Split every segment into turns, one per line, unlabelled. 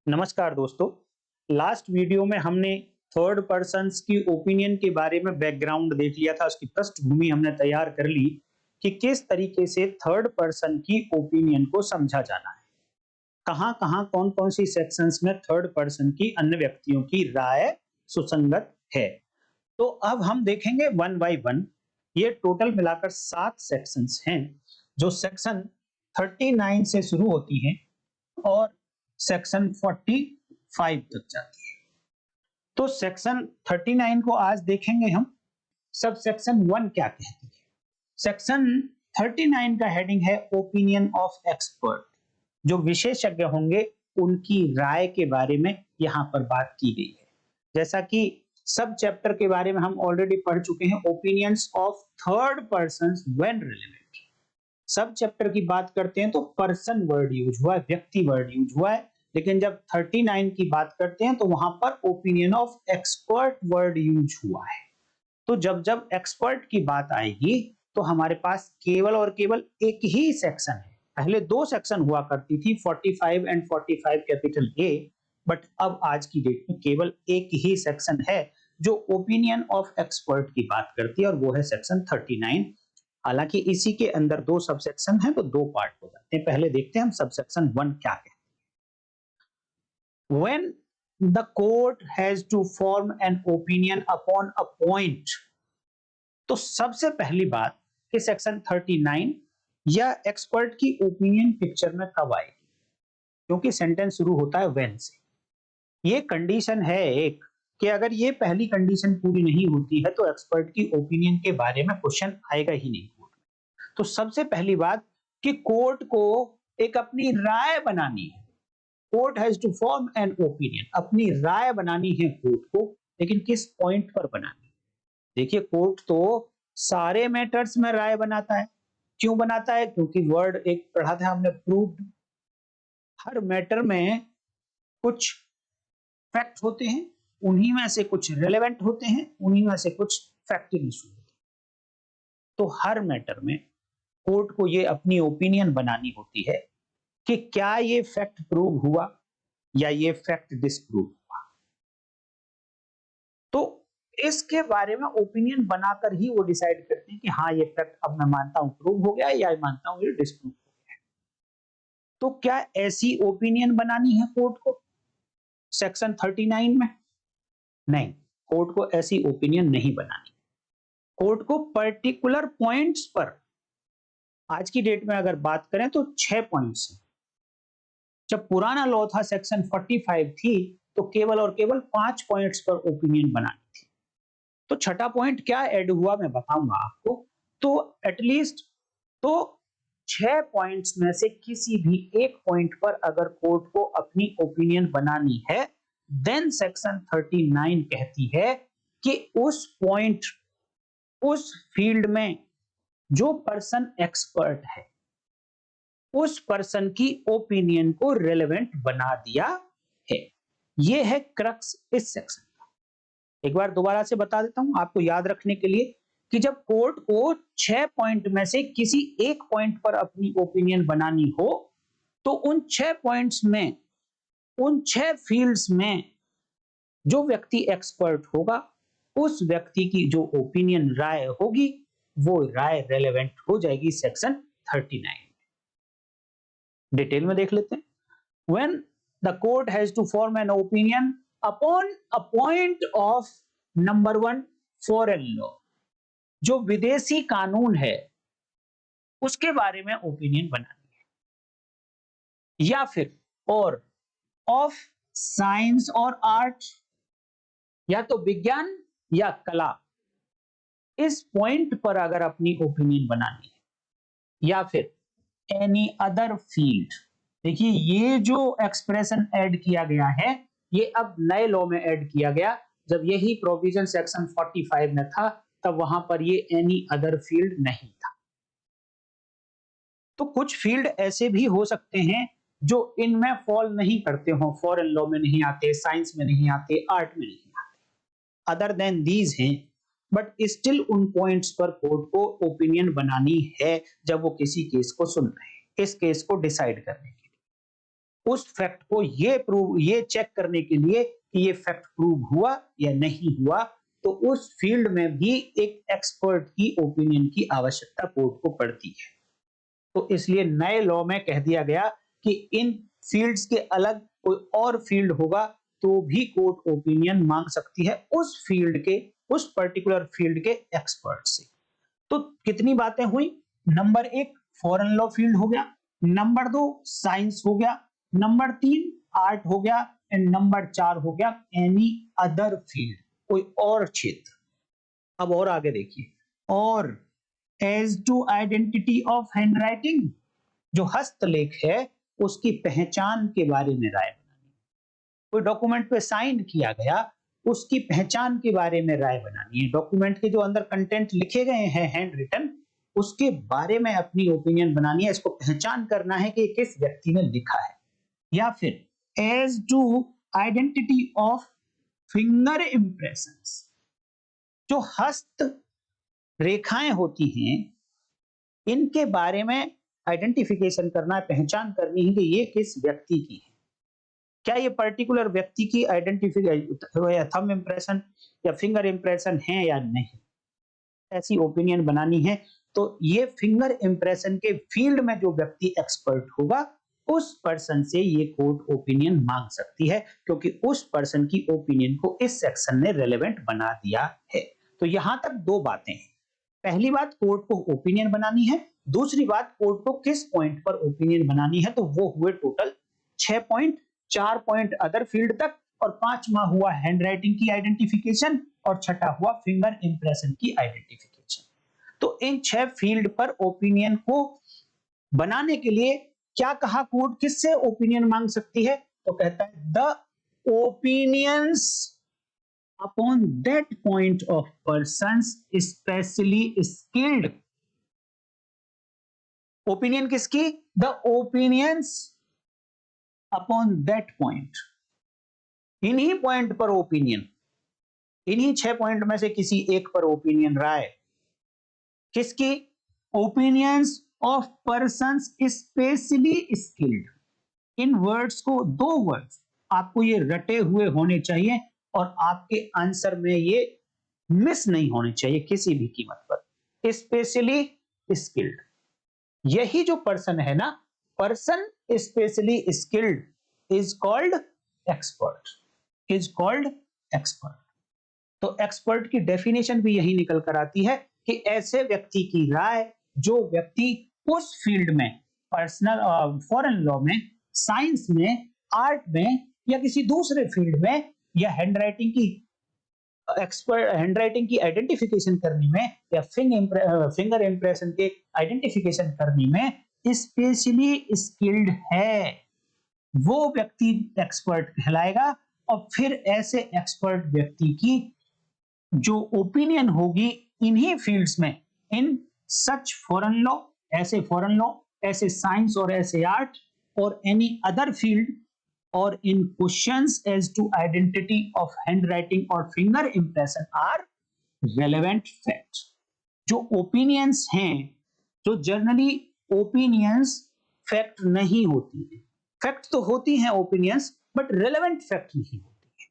नमस्कार दोस्तों। Last video में हमने थर्ड पर्सन्स की ओपिनियन के बारे में बैकग्राउंड देख लिया था, उसकी पृष्ठभूमि हमने तैयार कर ली कि किस तरीके से थर्ड पर्सन की ओपिनियन को समझा जाना है। कहाँ-कहाँ, कौन-कौन सी सेक्शंस में थर्ड पर्सन की अन्य व्यक्तियों की राय सुसंगत है। तो अब हम देखेंगे वन बाय वन। ये टोटल मिलाकर 7 सेक्शंस हैं, जो सेक्शन 39 से शुरू होती हैं और सेक्शन 45 तक जाती है। तो सेक्शन 39 को आज देखेंगे हम। सब सेक्शन 1 क्या कहती है। सेक्शन 39 का हेडिंग है ओपिनियन ऑफ एक्सपर्ट। जो विशेषज्ञ होंगे उनकी राय के बारे में यहां पर बात की गई है। जैसा कि सब चैप्टर के बारे में हम ऑलरेडी पढ़ चुके हैं, opinions of third person when relevant. सब चैप्टर की बात करते हैं तो पर्सन वर्ड यूज हुआ है, व्यक्ति वर्ड यूज हुआ है, लेकिन जब 39 की बात करते हैं तो वहां पर opinion of expert word use हुआ है। तो जब जब एक्सपर्ट की बात आएगी तो हमारे पास केवल और केवल एक ही सेक्शन है। पहले 2 सेक्शन हुआ करती थी, 45 एंड 45 कैपिटल ए, बट अब आज की डेट में केवल एक ही सेक्शन है जो ओपिनियन ऑफ एक्सपर्ट की बात करती है, और वो है सेक्शन 39। हालांकि इसी के अंदर 2 सबसेक्शन हैं तो 2 पार्ट हो जाते हैं। पहले देखते हैं हम सबसेक्शन 1 क्या कहते हैं। When the court has to form an opinion upon a point, तो सबसे पहली बात कि सेक्शन 39 या एक्सपर्ट की ओपिनियन पिक्चर में कब आएगी, क्योंकि सेंटेंस शुरू होता है व्हेन से। ये कंडीशन है एक कि अगर ये पहली कंडीशन पूरी नहीं होती है तो एक्सपर्ट की ओपिनियन के बारे में क्वेश्चन आएगा ही नहीं। तो सबसे पहली बात कि कोर्ट को एक अपनी राय बनानी है। Court has to form an opinion, अपनी राय बनानी है कोर्ट को, लेकिन किस पॉइंट पर बनानी है। देखिए, कोर्ट तो सारे मैटर्स में राय बनाता है। क्यों बनाता है? क्योंकि वर्ड एक पढ़ा था हमने, प्रूव्ड। हर मैटर में कुछ फैक्ट होते हैं, उन्हीं में से कुछ रिलेवेंट होते हैं, उन्हीं में से कुछ फैक्टिंग इशू होते हैं। तो हर मैटर में कोर्ट को ये अपनी ओपिनियन बनानी होती है कि क्या ये फैक्ट प्रूव हुआ या ये फैक्ट डिसप्रूव हुआ। तो इसके बारे में ओपिनियन बनाकर ही वो डिसाइड करते हैं कि हाँ, ये फैक्ट अब मैं मानता हूं प्रूव हो गया या मानता हूं ये डिसप्रूव हो गया। तो क्या ऐसी ओपिनियन बनानी है कोर्ट को सेक्शन 39 में? नहीं, कोर्ट को ऐसी ओपिनियन नहीं बनानी। कोर्ट को पर्टिकुलर पॉइंट्स पर, आज की डेट में अगर बात करें तो 6 पॉइंट्स हैं। जब पुराना लॉ था, सेक्शन 45 थी, तो केवल और केवल 5 पॉइंट्स पर ओपिनियन बनानी थी। तो छठा पॉइंट क्या ऐड हुआ मैं बताऊंगा आपको। तो एटलीस्ट तो 6 पॉइंट्स में से किसी भी एक पॉइंट पर अगर कोर्ट को अपनी ओपिनियन बनानी है, देन सेक्शन 39 कहती है कि उस पॉइंट, उस फील्ड में जो पर्सन एक्सपर्ट है, उस पर्सन की ओपिनियन को रेलेवेंट बना दिया है। यह है क्रक्स इस सेक्शन का। एक बार दोबारा से बता देता हूं आपको याद रखने के लिए कि जब कोर्ट को 6 पॉइंट में से किसी एक पॉइंट पर अपनी ओपिनियन बनानी हो, तो उन 6 पॉइंट्स में, उन 6 फील्ड्स में जो व्यक्ति एक्सपर्ट होगा, उस व्यक्ति की जो ओपिनियन, राय होगी, वो राय रेलेवेंट हो जाएगी सेक्शन 39। डिटेल में देख लेते हैं। When the court has to form an opinion upon a point of number 1 foreign law, जो विदेशी कानून है उसके बारे में ओपिनियन बनानी है, या फिर और ऑफ साइंस और आर्ट, या तो विज्ञान या कला, इस पॉइंट पर अगर अपनी ओपिनियन बनानी है, या फिर एनी अदर फील्ड। देखिए, ये जो एक्सप्रेशन ऐड किया गया है, ये अब नए लॉ में ऐड किया गया। जब यही प्रोविजन सेक्शन 45 में था, तब वहां पर ये एनी अदर फील्ड नहीं था। तो कुछ फील्ड ऐसे भी हो सकते हैं जो इनमें फॉल नहीं करते हो, फॉरेन लॉ में नहीं आते, साइंस में नहीं आते, आर्ट में नहीं आते, अदर देन दीज हैं, बट स्टिल उन पॉइंट्स पर कोर्ट को ओपिनियन बनानी है जब वो किसी केस को सुन रहे हैं, इस केस को डिसाइड करने के लिए। उस फैक्ट को ये चेक करने के लिए कि ये फैक्ट प्रूव हुआ या नहीं हुआ, तो उस फील्ड में भी एक एक्सपर्ट की ओपिनियन की आवश्यकता कोर्ट को पड़ती है। तो इसलिए नए लॉ में कह दिया गया कि इन फील्ड्स के अलग कोई और फील्ड होगा तो भी कोर्ट ओपिनियन मांग सकती है उस पर्टिकुलर फील्ड के एक्सपर्ट से। तो कितनी बातें हुई? नंबर 1 फॉरेन लॉ फील्ड हो गया, नंबर 2 साइंस हो गया, नंबर 3 आर्ट हो गया एंड नंबर 4 हो गया एनी अदर फील्ड, कोई और क्षेत्र। अब और आगे देखिए, और as to identity of handwriting, जो हस्तलेख है उसकी पहचान के बारे में राय बनानी। कोई डॉक्यूमेंट पे साइन किया गया, उसकी पहचान के बारे में राय बनानी है। डॉक्यूमेंट के जो अंदर कंटेंट लिखे गए हैं हैंड रिटन, उसके बारे में अपनी ओपिनियन बनानी है, इसको पहचान करना है कि किस व्यक्ति ने लिखा है। या फिर as to identity of finger impressions, जो हस्त रेखाएं होती हैं इनके बारे में आइडेंटिफिकेशन करना है, पहचान करनी है कि ये किस व्यक्ति की है। क्या ये पर्टिकुलर व्यक्ति की आइडेंटिफिकेशन थंब इंप्रेशन या फिंगर इंप्रेशन है या नहीं, ऐसी ओपिनियन बनानी है। तो ये फिंगर इंप्रेशन के फील्ड में जो व्यक्ति एक्सपर्ट होगा उस पर्सन से ये कोर्ट ओपिनियन मांग सकती है, क्योंकि उस पर्सन की ओपिनियन को इस सेक्शन ने रेलेवेंट बना दिया है। तो यहां तक दो बातें हैं। पहली बात, कोर्ट को ओपिनियन बनानी है। दूसरी बात, कोर्ट को किस पॉइंट पर ओपिनियन बनानी है। तो वो हुए total 6 point, 4 point other field तक, और 5वां हुआ हैंडराइटिंग की आइडेंटिफिकेशन, और छठा हुआ फिंगर इंप्रेशन की आइडेंटिफिकेशन। तो इन 6 फील्ड पर ओपिनियन को बनाने के लिए क्या कहा कोर्ट, किससे ओपिनियन मांग सकती है? तो कहता है the opinions upon that point of persons especially skilled। Opinion किसकी? The opinions upon that point, इन्हीं पॉइंट पर ओपिनियन, इन्हीं 6 पॉइंट में से किसी एक पर ओपिनियन राय किसकी? Opinions of persons specially skilled. In words को, 2 वर्ड्स आपको ये रटे हुए होने चाहिए और आपके आंसर में ये मिस नहीं होने चाहिए किसी भी कीमत पर। स्पेशली स्किल्ड, यही जो पर्सन है ना, person specially skilled is called expert, is called expert. तो एक्सपर्ट की डेफिनेशन भी यही निकल कर आती है कि ऐसे व्यक्ति की राय, जो व्यक्ति उस फील्ड में, पर्सनल फॉरेन लॉ में, साइंस में, आर्ट में या किसी दूसरे फील्ड में, या हैंडराइटिंग की आइडेंटिफिकेशन करने में, या फिंगर इंप्रेशन के आइडेंटिफिकेशन करने में स्पेशली स्किल्ड है, वो व्यक्ति एक्सपर्ट कहलाएगा। और फिर ऐसे एक्सपर्ट व्यक्ति की जो ओपिनियन होगी इन्हीं फील्ड्स में, इन सच फॉरेन लॉ, ऐसे फॉरेन लॉ, ऐसे साइंस और ऐसे आर्ट और एनी अदर फील्ड, और in questions as to identity of handwriting or finger impression are relevant facts। जो opinions हैं, जो जनरली opinions फैक्ट नहीं होती है, फैक्ट तो होती हैं opinions, बट relevant फैक्ट नहीं होती है।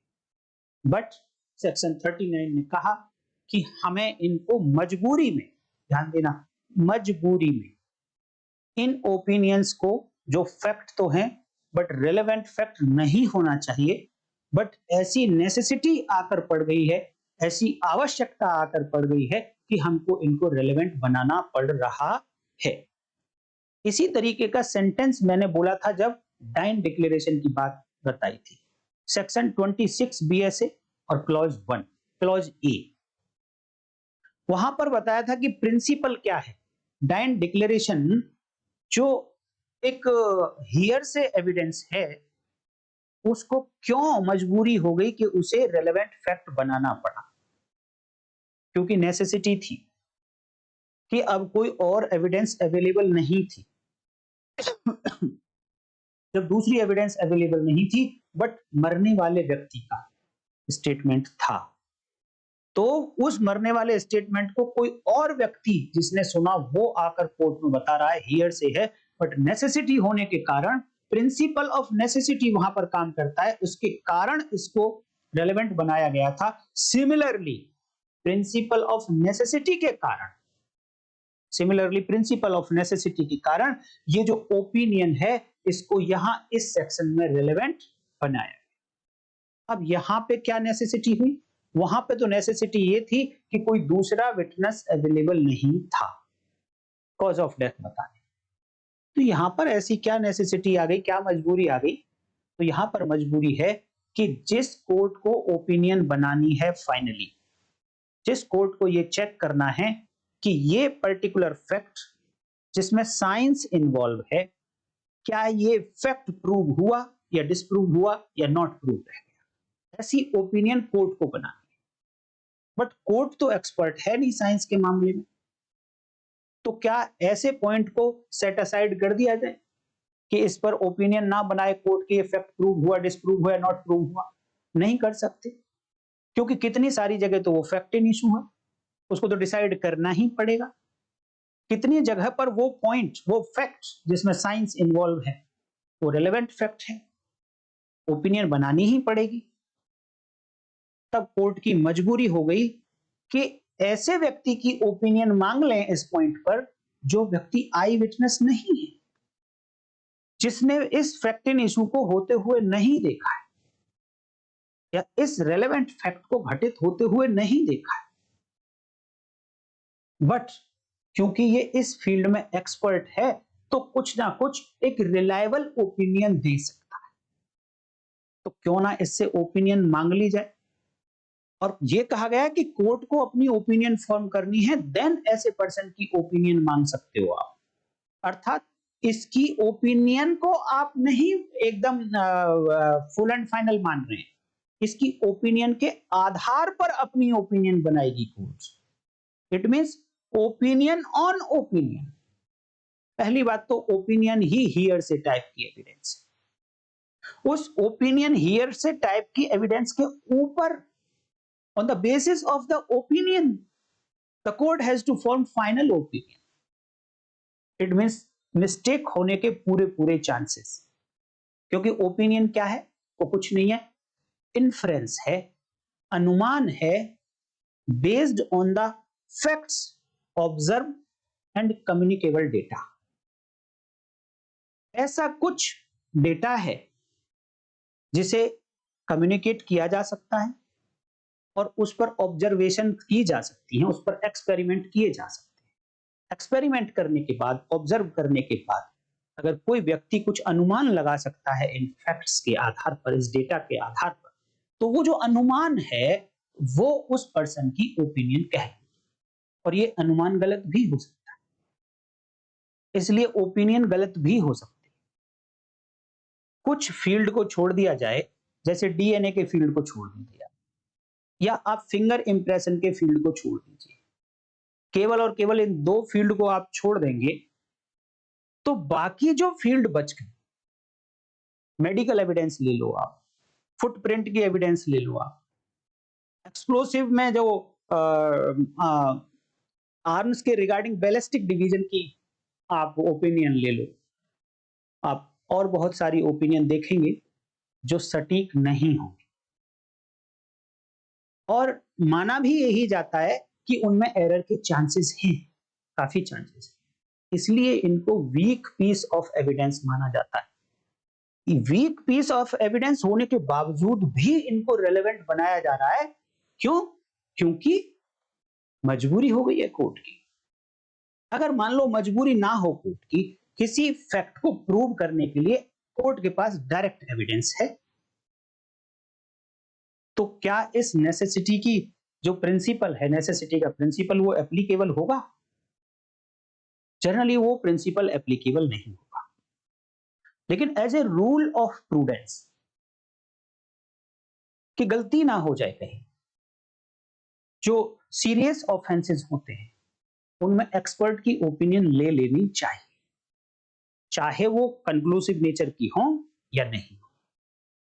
बट सेक्शन 39 ने कहा कि हमें इनको मजबूरी में, ध्यान देना, मजबूरी में इन ओपिनियंस को, जो फैक्ट तो हैं बट रेलेवेंट फैक्ट नहीं होना चाहिए, बट ऐसी नेसेसिटी आकर पड़ गई है, ऐसी आवश्यकता आकर पड़ गई है कि हमको इनको रेलेवेंट बनाना पड़ रहा है। इसी तरीके का सेंटेंस मैंने बोला था जब डाइन डिक्लेरेशन की बात बताई थी। सेक्शन 26 BSA और क्लॉज 1, क्लॉज ए, वहां पर बताया था कि प्रिंसिपल क्या है। डाइन डिक्लेरेशन जो एक हियर से एविडेंस है, उसको क्यों मजबूरी हो गई कि उसे रेलेवेंट फैक्ट बनाना पड़ा? क्योंकि नेसेसिटी थी कि अब कोई और एविडेंस अवेलेबल नहीं थी। जब दूसरी एविडेंस अवेलेबल नहीं थी बट मरने वाले व्यक्ति का स्टेटमेंट था, तो उस मरने वाले स्टेटमेंट को कोई और व्यक्ति जिसने सुना वो आकर कोर्ट में बता रहा है, हियर से है, बट नेसेसिटी होने के कारण प्रिंसिपल ऑफ नेसेसिटी वहां पर काम करता है, उसके कारण इसको रेलेवेंट बनाया गया था। सिमिलरली प्रिंसिपल ऑफ नेसेसिटी के कारण ये जो ओपिनियन है इसको यहां इस सेक्शन में रेलेवेंट बनाया। अब यहां पे क्या नेसेसिटी हुई? वहां पे तो नेसेसिटी ये थी कि कोई दूसरा विटनेस अवेलेबल नहीं था कॉज ऑफ डेथ बताने। तो यहां पर ऐसी क्या नेसेसिटी आ गई, क्या मजबूरी आ गई? तो यहां पर मजबूरी है कि जिस कोर्ट को ओपिनियन बनानी है फाइनली, जिस कोर्ट को ये चेक करना है कि ये पर्टिकुलर फैक्ट जिसमें साइंस इन्वॉल्व है, क्या ये फैक्ट प्रूव हुआ या डिसप्रूव हुआ या नॉट प्रूव रह गया, ऐसी ओपिनियन कोर्ट को बनानी है। बट कोर्ट तो एक्सपर्ट है नहीं साइंस के मामले में, तो क्या ऐसे पॉइंट को सेट असाइड कर दिया जाए कि इस पर ओपिनियन ना बनाए कोर्ट के, फैक्ट प्रूव हुआ, डिसप्रूव हुआ, नॉट प्रूव हुआ? नहीं कर सकते, क्योंकि कितनी सारी जगह तो वो फैक्ट इन इशू है, उसको तो डिसाइड करना ही पड़ेगा। कितनी जगह पर वो पॉइंट, वो फैक्ट जिसमें साइंस इन्वॉल्व है, वो रेलेवेंट फैक्ट है, ओपिनियन बनानी ही पड़ेगी। तब कोर्ट की मजबूरी हो गई कि ऐसे व्यक्ति की ओपिनियन मांग लें इस पॉइंट पर जो व्यक्ति आई विटनेस नहीं है, जिसने इस फैक्ट इन इशू को होते हुए नहीं देखा है या इस रेलेवेंट फैक्ट को घटित होते हुए नहीं देखा है, बट क्योंकि ये इस फील्ड में एक्सपर्ट है तो कुछ ना कुछ एक रिलायबल ओपिनियन दे सकता है। तो क्यों ना इससे ओपिनियन मांग ली जाए। और ये कहा गया है कि कोर्ट को अपनी ओपिनियन फॉर्म करनी है, देन ऐसे पर्सन की ओपिनियन मांग सकते हो आप। अर्थात इसकी ओपिनियन को आप नहीं एकदम फुल एंड फाइनल मान रहे हैं, इसकी ओपिनियन के आधार पर अपनी ओपिनियन बनाएगी court. It means opinion on opinion. पहली बात तो ओपिनियन ही हियर से टाइप की एविडेंस, उस ओपिनियन हियर से टाइप की एविडेंस के ऊपर, on the basis of the opinion, the court has to form final opinion. It means mistake होने के पूरे पूरे chances, क्योंकि ओपिनियन क्या है? वो कुछ नहीं है, इन्फ्रेंस है, अनुमान है, based on the facts observe and communicable data. ऐसा कुछ डेटा है जिसे कम्युनिकेट किया जा सकता है और उस पर ऑब्जर्वेशन की जा सकती है, उस पर एक्सपेरिमेंट किए जा सकते हैं। एक्सपेरिमेंट करने के बाद, ऑब्जर्व करने के बाद अगर कोई व्यक्ति कुछ अनुमान लगा सकता है इन फैक्ट्स के आधार पर, इस डेटा के आधार पर, तो वो जो अनुमान है वो उस पर्सन की ओपिनियन कहलाएगी। और ये अनुमान गलत भी हो सकता है, इसलिए ओपिनियन गलत भी हो सकती है। कुछ फील्ड को छोड़ दिया जाए, जैसे डीएनए के फील्ड को छोड़ दिया, या आप फिंगर इंप्रेशन के फील्ड को छोड़ दीजिए, केवल और केवल इन दो फील्ड को आप छोड़ देंगे तो बाकी जो फील्ड बच गए, मेडिकल एविडेंस ले लो आप, फुटप्रिंट की एविडेंस ले लो आप, एक्सप्लोसिव में जो आर्म्स के रिगार्डिंग बैलिस्टिक डिवीजन की आप ओपिनियन ले लो, आप और बहुत सारी ओपिनियन देखेंगे जो सटीक नहीं होंगे। और माना भी यही जाता है कि उनमें एरर के चांसेस हैं, काफी चांसेस, इसलिए इनको वीक पीस ऑफ एविडेंस माना जाता है। वीक पीस ऑफ एविडेंस होने के बावजूद भी इनको रेलेवेंट बनाया जा रहा है। क्यों? क्योंकि मजबूरी हो गई है कोर्ट की। अगर मान लो मजबूरी ना हो कोर्ट की, किसी फैक्ट को प्रूव करने के लिए कोर्ट के पास डायरेक्ट एविडेंस है, तो क्या इस नेसेसिटी की जो प्रिंसिपल है, नेसेसिटी का प्रिंसिपल, वो एप्लीकेबल होगा? जनरली वो प्रिंसिपल एप्लीकेबल नहीं होगा। लेकिन as a rule of prudence, कि गलती ना हो जाए कहीं, जो सीरियस ऑफेंसेस होते हैं उनमें एक्सपर्ट की ओपिनियन ले लेनी चाहिए, चाहे वो कंक्लूसिव नेचर की हो या नहीं हो,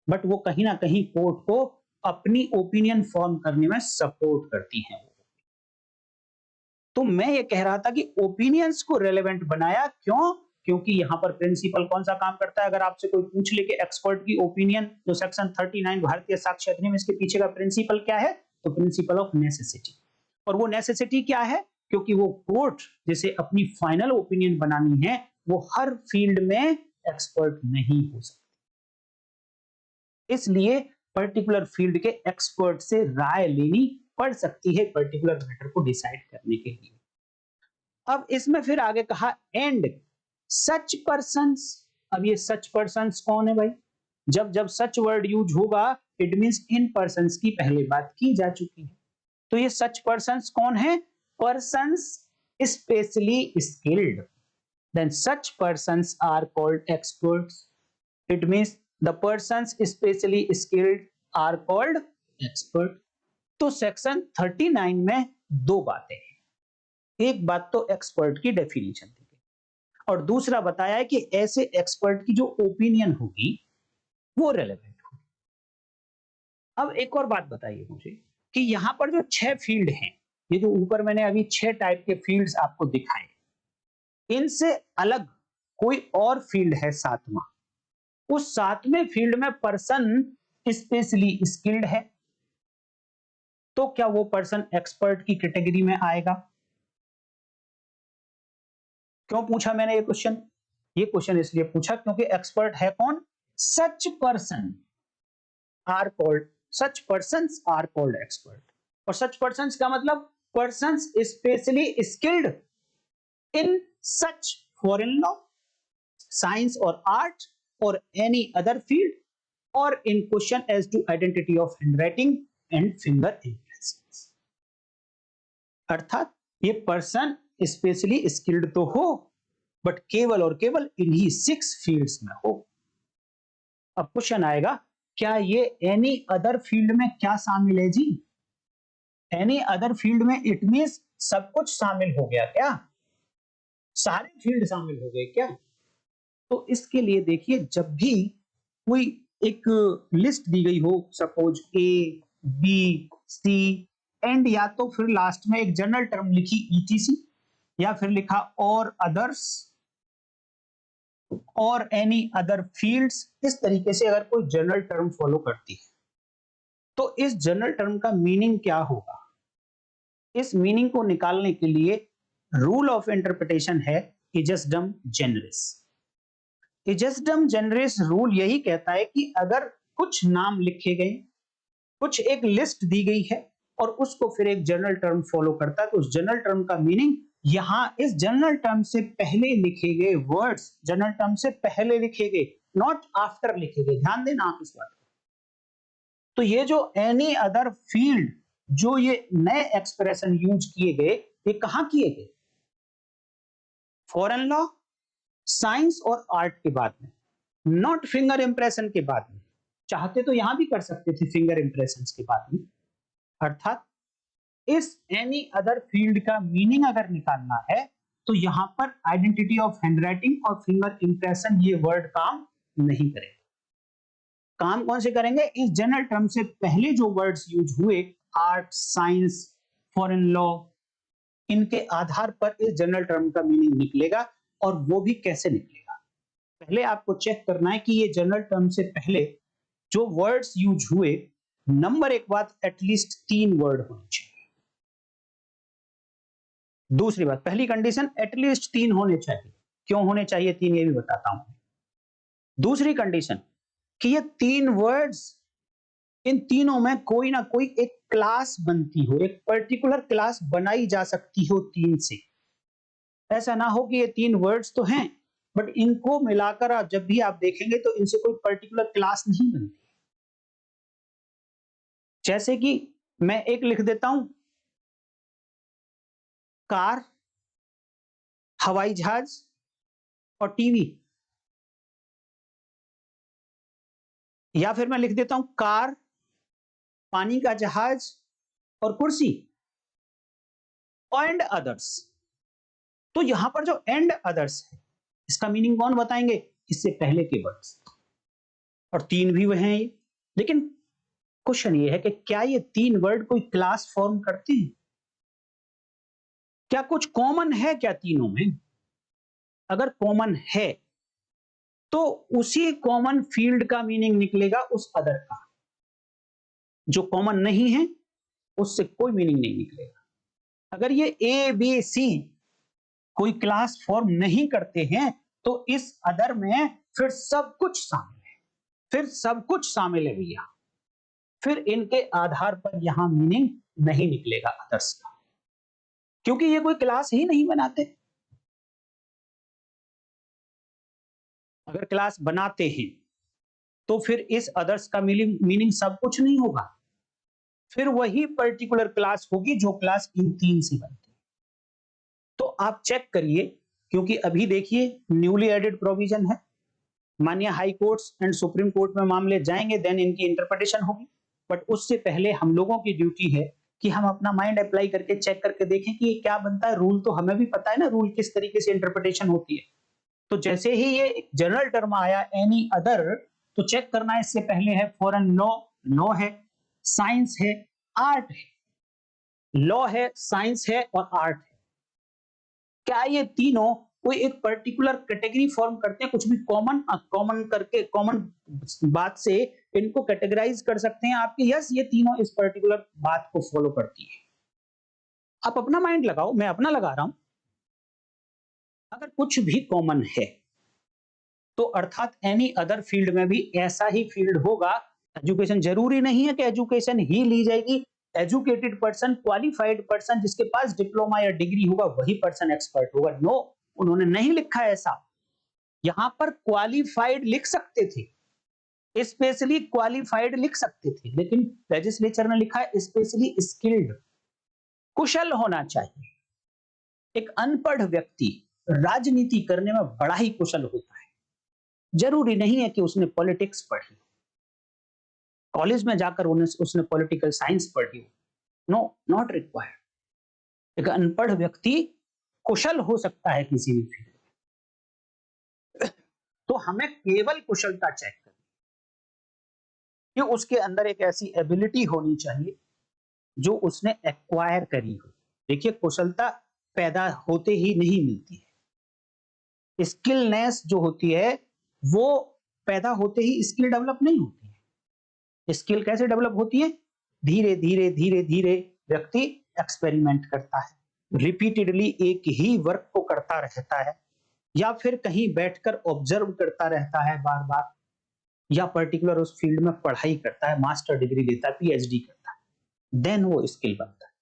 बट वो कहीं ना कहीं कोर्ट को अपनी ओपिनियन फॉर्म करने में सपोर्ट करती हैं। तो मैं ये कह रहा था कि ओपिनियंस को रेलेवेंट बनाया क्यों? क्योंकि यहाँ पर प्रिंसिपल कौन सा काम करता है? अगर आपसे कोई पूछ ले कि एक्सपर्ट की ओपिनियन जो सेक्शन 39 भारतीय साक्ष्य अधिनियम, इसके पीछे का प्रिंसिपल क्या है? तो प्रिंसिपल ऑफ नेसेसिटी। और वो नेसेसिटी क्या है? क्योंकि वो कोर्ट जिसे अपनी फाइनल ओपिनियन बनानी है वो हर फील्ड में एक्सपर्ट नहीं हो सकती, इसलिए पर्टिकुलर फील्ड के एक्सपर्ट से राय लेनी पड़ सकती है पर्टिकुलर मैटर को डिसाइड करने के लिए। अब इसमें फिर आगे कहा एंड सच पर्सन्स। अब ये सच पर्सन्स कौन है भाई? जब जब सच वर्ड यूज होगा इट मींस इन पर्सन्स की पहले बात की जा चुकी है। तो ये सच पर्सन्स कौन है? Persons specially skilled, then such persons are called experts. It means the persons specially skilled are called expert. तो सेक्शन 39 में दो बातें हैं। एक बात तो एक्सपर्ट की डेफिनेशन दी गई और दूसरा बताया है कि ऐसे एक्सपर्ट की जो ओपिनियन होगी वो रेलेवेंट होगी। अब एक और बात बताइए मुझे कि यहां पर जो 6 फील्ड हैं, ये जो ऊपर मैंने अभी 6 टाइप के फील्ड्स आपको दिखाए, इनसे अलग कोई और फील्ड है सातवां। उस सातवें फील्ड में पर्सन स्पेशली स्किल्ड है, तो क्या वो पर्सन एक्सपर्ट की कैटेगरी में आएगा? क्यों पूछा मैंने ये क्वेश्चन? ये क्वेश्चन इसलिए पूछा क्योंकि एक्सपर्ट है कौन? Such person are called, such persons are called expert. और सच पर्सन्स का मतलब persons specially skilled in such foreign law, science और आर्ट और एनी अदर फील्ड और in question as to identity of handwriting and finger impressions. अर्थात ये person specially skilled तो हो बट केवल और केवल इन्हीं 6 फील्ड्स में हो। अब क्वेश्चन आएगा क्या ये एनी अदर फील्ड में क्या शामिल है जी? एनी अदर फील्ड में इट मींस सब कुछ शामिल हो गया क्या? सारे फील्ड शामिल हो गए क्या? तो इसके लिए देखिए, जब भी कोई एक लिस्ट दी गई हो, suppose A B C and या तो फिर लास्ट में एक जनरल टर्म लिखी ईटीसी या फिर लिखा और अदर्स और एनी अदर फील्ड्स, इस तरीके से अगर कोई जनरल टर्म फॉलो करती है तो इस जनरल टर्म का मीनिंग क्या होगा? इस मीनिंग को निकालने के लिए रूल ऑफ इंटरप्रिटेशन है इजस्डम जनरिस। इजस्डम जनरिस रूल यही कहता है कि अगर कुछ नाम लिखे गए, कुछ एक लिस्ट दी गई है और उसको फिर एक जनरल टर्म फॉलो करता है तो उस जनरल टर्म का मीनिंग यहां इस जनरल टर्म से पहले लिखे गए वर्ड्स, जनरल टर्म से पहले लिखे गए, नॉट आफ्टर लिखे गए। ध्यान देना आप इस बात को। तो ये जो एनी अदर फील्ड, जो ये नए एक्सप्रेशन यूज किए गए, ये कहां किए गए? फॉरेन लॉ, साइंस और आर्ट के बाद में, नॉट फिंगर इंप्रेशन के बाद में। चाहते तो यहां भी कर सकते थे फिंगर इंप्रेशन के बाद में। अर्थात इस एनी अदर फील्ड का मीनिंग अगर निकालना है तो यहां पर आइडेंटिटी ऑफ हैंडराइटिंग और फिंगर इंप्रेशन ये वर्ड काम नहीं करेंगे। काम कौन से करेंगे? इस जनरल टर्म से पहले जो वर्ड्स यूज हुए, आर्ट, साइंस, फॉरेन लॉ, इनके आधार पर इस जनरल टर्म का मीनिंग निकलेगा। और वो भी कैसे निकलेगा? पहले आपको चेक करना है कि ये जनरल टर्म से पहले जो वर्ड्स यूज हुए, नंबर एक बात, एटलीस्ट 3 वर्ड होने चाहिए। दूसरी बात, पहली कंडीशन एटलीस्ट 3 होने चाहिए। क्यों होने चाहिए 3 ये भी बताता हूं। दूसरी कंडीशन कि ये 3 वर्ड्स, इन तीनों में कोई ना कोई एक क्लास बनती हो, एक पर्टिकुलर क्लास बनाई जा सकती हो 3 से। ऐसा ना हो कि ये 3 वर्ड्स तो हैं बट इनको मिलाकर आप जब भी आप देखेंगे तो इनसे कोई पर्टिकुलर क्लास नहीं बनती। जैसे कि मैं एक लिख देता हूं कार, हवाई जहाज और टीवी, या फिर मैं लिख देता हूं कार, पानी का जहाज और कुर्सी एंड अदर्स। तो यहां पर जो एंड अदर्स है इसका मीनिंग कौन बताएंगे? इससे पहले के वर्ड्स, और 3 भी वह हैं ये। लेकिन क्वेश्चन ये है कि क्या ये 3 वर्ड कोई क्लास फॉर्म करते हैं? क्या कुछ कॉमन है क्या तीनों में? अगर कॉमन है तो उसी कॉमन फील्ड का मीनिंग निकलेगा उस अदर का। जो कॉमन नहीं है उससे कोई मीनिंग नहीं निकलेगा। अगर ये ए बी सी कोई क्लास फॉर्म नहीं करते हैं तो इस अदर में फिर सब कुछ शामिल है, फिर सब कुछ शामिल है भैया। फिर इनके आधार पर यहां मीनिंग नहीं निकलेगा अदर्स का, क्योंकि ये कोई क्लास ही नहीं बनाते। अगर क्लास बनाते हैं तो फिर इस अदर्स का मीनिंग सब कुछ नहीं होगा, फिर वही पर्टिकुलर क्लास होगी जो क्लास इन तीन से बनती है। तो आप चेक करिए, क्योंकि अभी देखिए न्यूली एडेड प्रोविजन है, मानिए high courts and supreme court में मामले जाएंगे देन इनकी इंटरप्रिटेशन होगी। बट उससे पहले हम लोगों की ड्यूटी है कि हम अपना माइंड अप्लाई करके चेक करके देखें कि ये क्या बनता है। रूल तो हमें भी पता है ना, रूल किस तरीके से इंटरप्रिटेशन होती है। तो जैसे ही ये जनरल टर्म आया एनी अदर, तो चेक करना है इससे पहले है फॉरेन लॉ, लॉ है, साइंस है, आर्ट है। लॉ है, साइंस है और आर्ट है। क्या ये तीनों कोई एक पर्टिकुलर कैटेगरी फॉर्म करते हैं? कुछ भी कॉमन करके कॉमन बात से इनको कैटेगराइज कर सकते हैं आपके? यस, ये तीनों इस पर्टिकुलर बात को फॉलो करती है। आप अपना माइंड लगाओ, मैं अपना लगा रहा हूं। अगर कुछ भी कॉमन है तो अर्थात एनी अदर फील्ड में भी ऐसा ही फील्ड होगा। एजुकेशन जरूरी नहीं है कि एजुकेशन ही ली जाएगी। एजुकेटेड पर्सन, क्वालिफाइड पर्सन, जिसके पास डिप्लोमा या डिग्री होगा वही पर्सन एक्सपर्ट होगा। नो, उन्होंने नहीं लिखा ऐसा। यहां पर क्वालिफाइड लिख सकते थे, स्पेशली क्वालिफाइड लिख सकते थे, लेकिन लेजिस्लेचर ने लिखा है स्पेशली स्किल्ड, कुशल होना चाहिए। एक अनपढ़ व्यक्ति राजनीति करने में बड़ा ही कुशल होता है। जरूरी नहीं है कि उसने पॉलिटिक्स पढ़ी, कॉलेज में जाकर उसने पॉलिटिकल साइंस पढ़ी हो। No, not required. एक अनपढ़ व्यक्ति कुशल हो सकता है किसी भी फील्ड में। तो हमें केवल कुशलता चेक करनी कि उसके अंदर एक ऐसी एबिलिटी होनी चाहिए जो उसने एक्वायर करी हो। देखिए, कुशलता पैदा होते ही नहीं मिलती है। स्किलनेस जो होती है वो पैदा होते ही स्किल डेवलप नहीं होती है। स्किल कैसे डेवलप होती है? धीरे धीरे धीरे धीरे व्यक्ति एक्सपेरिमेंट करता है, रिपीटेडली एक ही वर्क को करता रहता है, या फिर कहीं बैठकर ऑब्जर्व करता रहता है बार बार, या पर्टिकुलर उस फील्ड में पढ़ाई करता है, मास्टर डिग्री लेता है, पीएचडी करता है, देन वो स्किल बनता है।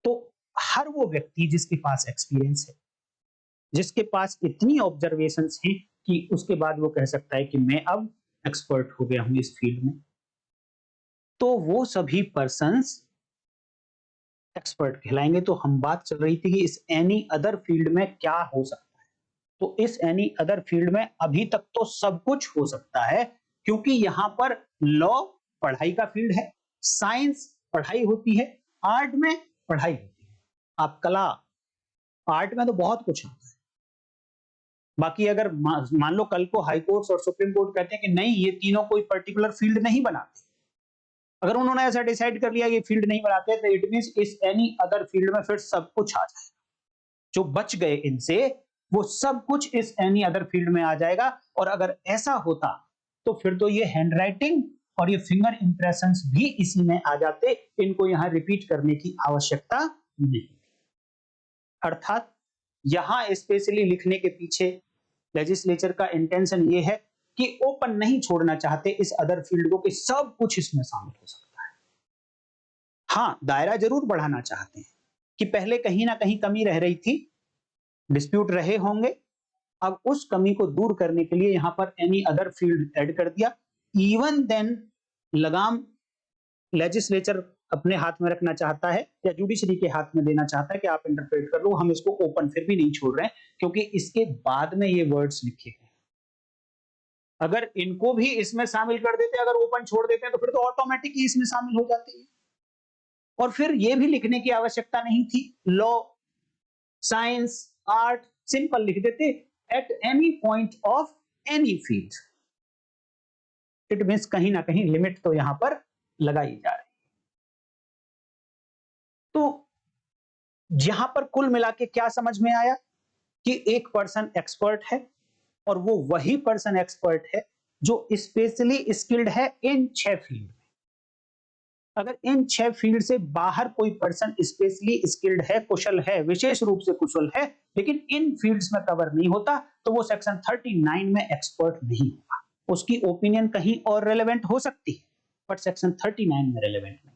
तो हर वो व्यक्ति जिसके पास एक्सपीरियंस है, जिसके पास इतनी ऑब्जर्वेशंस हैं कि उसके बाद वो कह सकता है कि मैं अब एक्सपर्ट हो गया हूं इस फील्ड में, तो वो सभी पर्संस एक्सपर्ट कहलाएंगे। तो हम बात चल रही थी कि इस एनी अदर फील्ड में क्या हो सकता है। तो इस एनी अदर फील्ड में अभी तक तो सब कुछ हो सकता है, क्योंकि यहां पर लॉ पढ़ाई का फील्ड है, साइंस पढ़ाई होती है, आर्ट में पढ़ाई होती है। आप कला, आर्ट में तो बहुत कुछ आता है। बाकी अगर मान लो कल को हाई कोर्ट और सुप्रीम कोर्ट कहते हैं कि नहीं, ये तीनों कोई पर्टिकुलर फील्ड नहीं बनाते, अगर उन्होंने ऐसा डिसाइड कर लिया कि फील्ड नहीं बनाते, तो इट मींस इस एनी अदर फील्ड में फिर सब कुछ आ जाएगा। जो बच गए इनसे वो सब कुछ इस एनी अदर फील्ड में आ जाएगा। और अगर ऐसा होता तो फिर तो ये हैंडराइटिंग और ये फिंगर इंप्रेशंस भी इसी में आ जाते, इनको यहां रिपीट करने की आवश्यकता नहीं। अर्थात यहां स्पेशली लिखने के पीछे लेजिस्लेचर का इंटेंशन ये है कि ओपन नहीं छोड़ना चाहते इस अदर फील्ड को, कि सब कुछ इसमें शामिल हो सकता है। हाँ, दायरा जरूर बढ़ाना चाहते हैं कि पहले कहीं ना कहीं कमी रह रही थी, डिस्प्यूट रहे होंगे, अब उस कमी को दूर करने के लिए यहां पर एनी अदर फील्ड ऐड कर दिया। इवन देन लगाम लेजिस्लेचर अपने हाथ में रखना चाहता है या जुडिशरी के हाथ में देना चाहता है कि आप इंटरप्रेट कर लो, हम इसको ओपन फिर भी नहीं छोड़ रहे हैं, क्योंकि इसके बाद में ये वर्ड्स लिखे गए। अगर इनको भी इसमें शामिल कर देते, अगर ओपन छोड़ देते हैं, तो फिर तो ऑटोमेटिक ही इसमें शामिल हो जाते हैं और फिर ये भी लिखने की आवश्यकता नहीं थी। लॉ, साइंस, आर्ट सिंपल लिख देते, at any point of any field. It means कहीं ना कहीं लिमिट तो यहां पर लगाई जा रही है। तो यहां पर कुल मिला के क्या समझ में आया कि एक पर्सन एक्सपर्ट है और वो वही पर्सन एक्सपर्ट है जो स्पेशली स्किल्ड है इन 6 फील्ड। अगर इन 6 फील्ड से बाहर कोई पर्सन स्पेशली स्किल्ड है, कुशल है, विशेष रूप से कुशल है, लेकिन इन फील्ड्स में कवर नहीं होता, तो वो सेक्शन 39 में एक्सपर्ट नहीं होगा। उसकी ओपिनियन कहीं और रेलेवेंट हो सकती है, बट सेक्शन 39 में रेलेवेंट नहीं।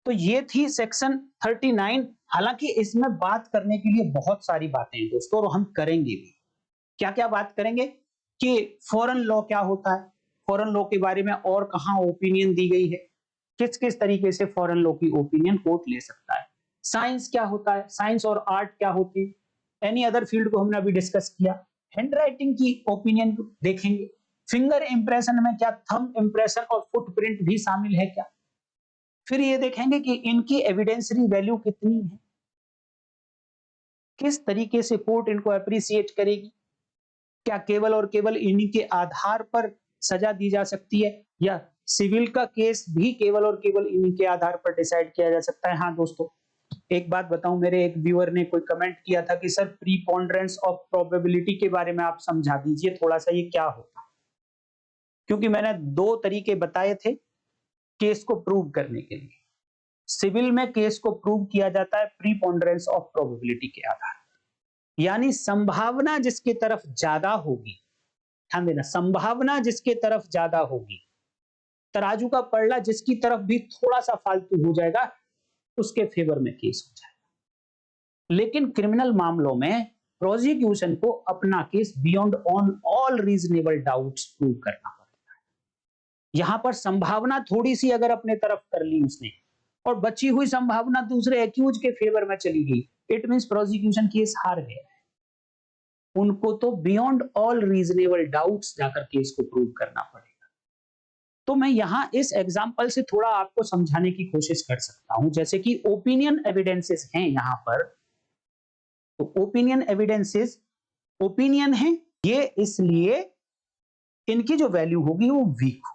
तो ये थी सेक्शन 39। हालांकि इसमें बात करने के लिए बहुत सारी बातें हैं दोस्तों, और हम करेंगे भी। क्या क्या बात करेंगे कि फॉरेन लॉ क्या होता है, फॉरेन लॉ के बारे में और कहां ओपिनियन दी गई है, किस किस तरीके से फॉरेन लॉ की ओपिनियन कोर्ट ले सकता है, साइंस क्या होता है, साइंस और आर्ट क्या होती है, एनी अदर फील्ड को हमने अभी डिस्कस किया। हैंडराइटिंग की ओपिनियन देखेंगे, फिंगर इंप्रेशन में क्या थंब इंप्रेशन और फुटप्रिंट भी शामिल है क्या। फिर ये देखेंगे कि इनकी एविडेंसरी वैल्यू कितनी है, किस तरीके से कोर्ट इनको अप्रिशिएट करेगी, क्या केवल और केवल इन्हीं के आधार पर सजा दी जा सकती है, या सिविल का केस भी केवल और केवल इन्हीं के आधार पर डिसाइड किया जा सकता है। हाँ दोस्तों, एक बात बताऊं, मेरे एक व्यूअर ने कोई कमेंट किया था कि सर प्रीपोंडरेंस ऑफ प्रोबेबिलिटी के बारे में आप समझा दीजिए थोड़ा सा, ये क्या होता है। क्योंकि मैंने 2 तरीके बताए थे केस को प्रूव करने के लिए। सिविल में केस को प्रूव किया जाता है प्रीपोंडरेंस ऑफ प्रोबेबिलिटी के आधार, यानी संभावना जिसके तरफ ज्यादा होगी, ध्यान देना, संभावना जिसके तरफ ज्यादा होगी, तराजू का पलड़ा जिसकी तरफ भी थोड़ा सा फालतू हो जाएगा, उसके फेवर में केस हो जाएगा। लेकिन क्रिमिनल मामलों में प्रोसिक्यूशन को अपना case beyond on all reasonable doubts prove करना पड़ेगा। यहां पर संभावना थोड़ी सी अगर अपने तरफ कर ली उसने, और बची हुई संभावना दूसरे एक्यूज के फेवर में चली गई, इट मींस प्रोसिक्यूशन केस हार गया है। उनको तो बियॉन्ड ऑल रीजनेबल डाउट्स जाकर केस को प्रूव करना पड़ेगा। तो मैं यहां इस एग्जांपल से थोड़ा आपको समझाने की कोशिश कर सकता हूं, जैसे कि ओपिनियन एविडेंसेस हैं यहां पर। तो ओपिनियन एविडेंसेस ओपिनियन है, ये इसलिए इनकी जो वैल्यू होगी वो वीक होगी।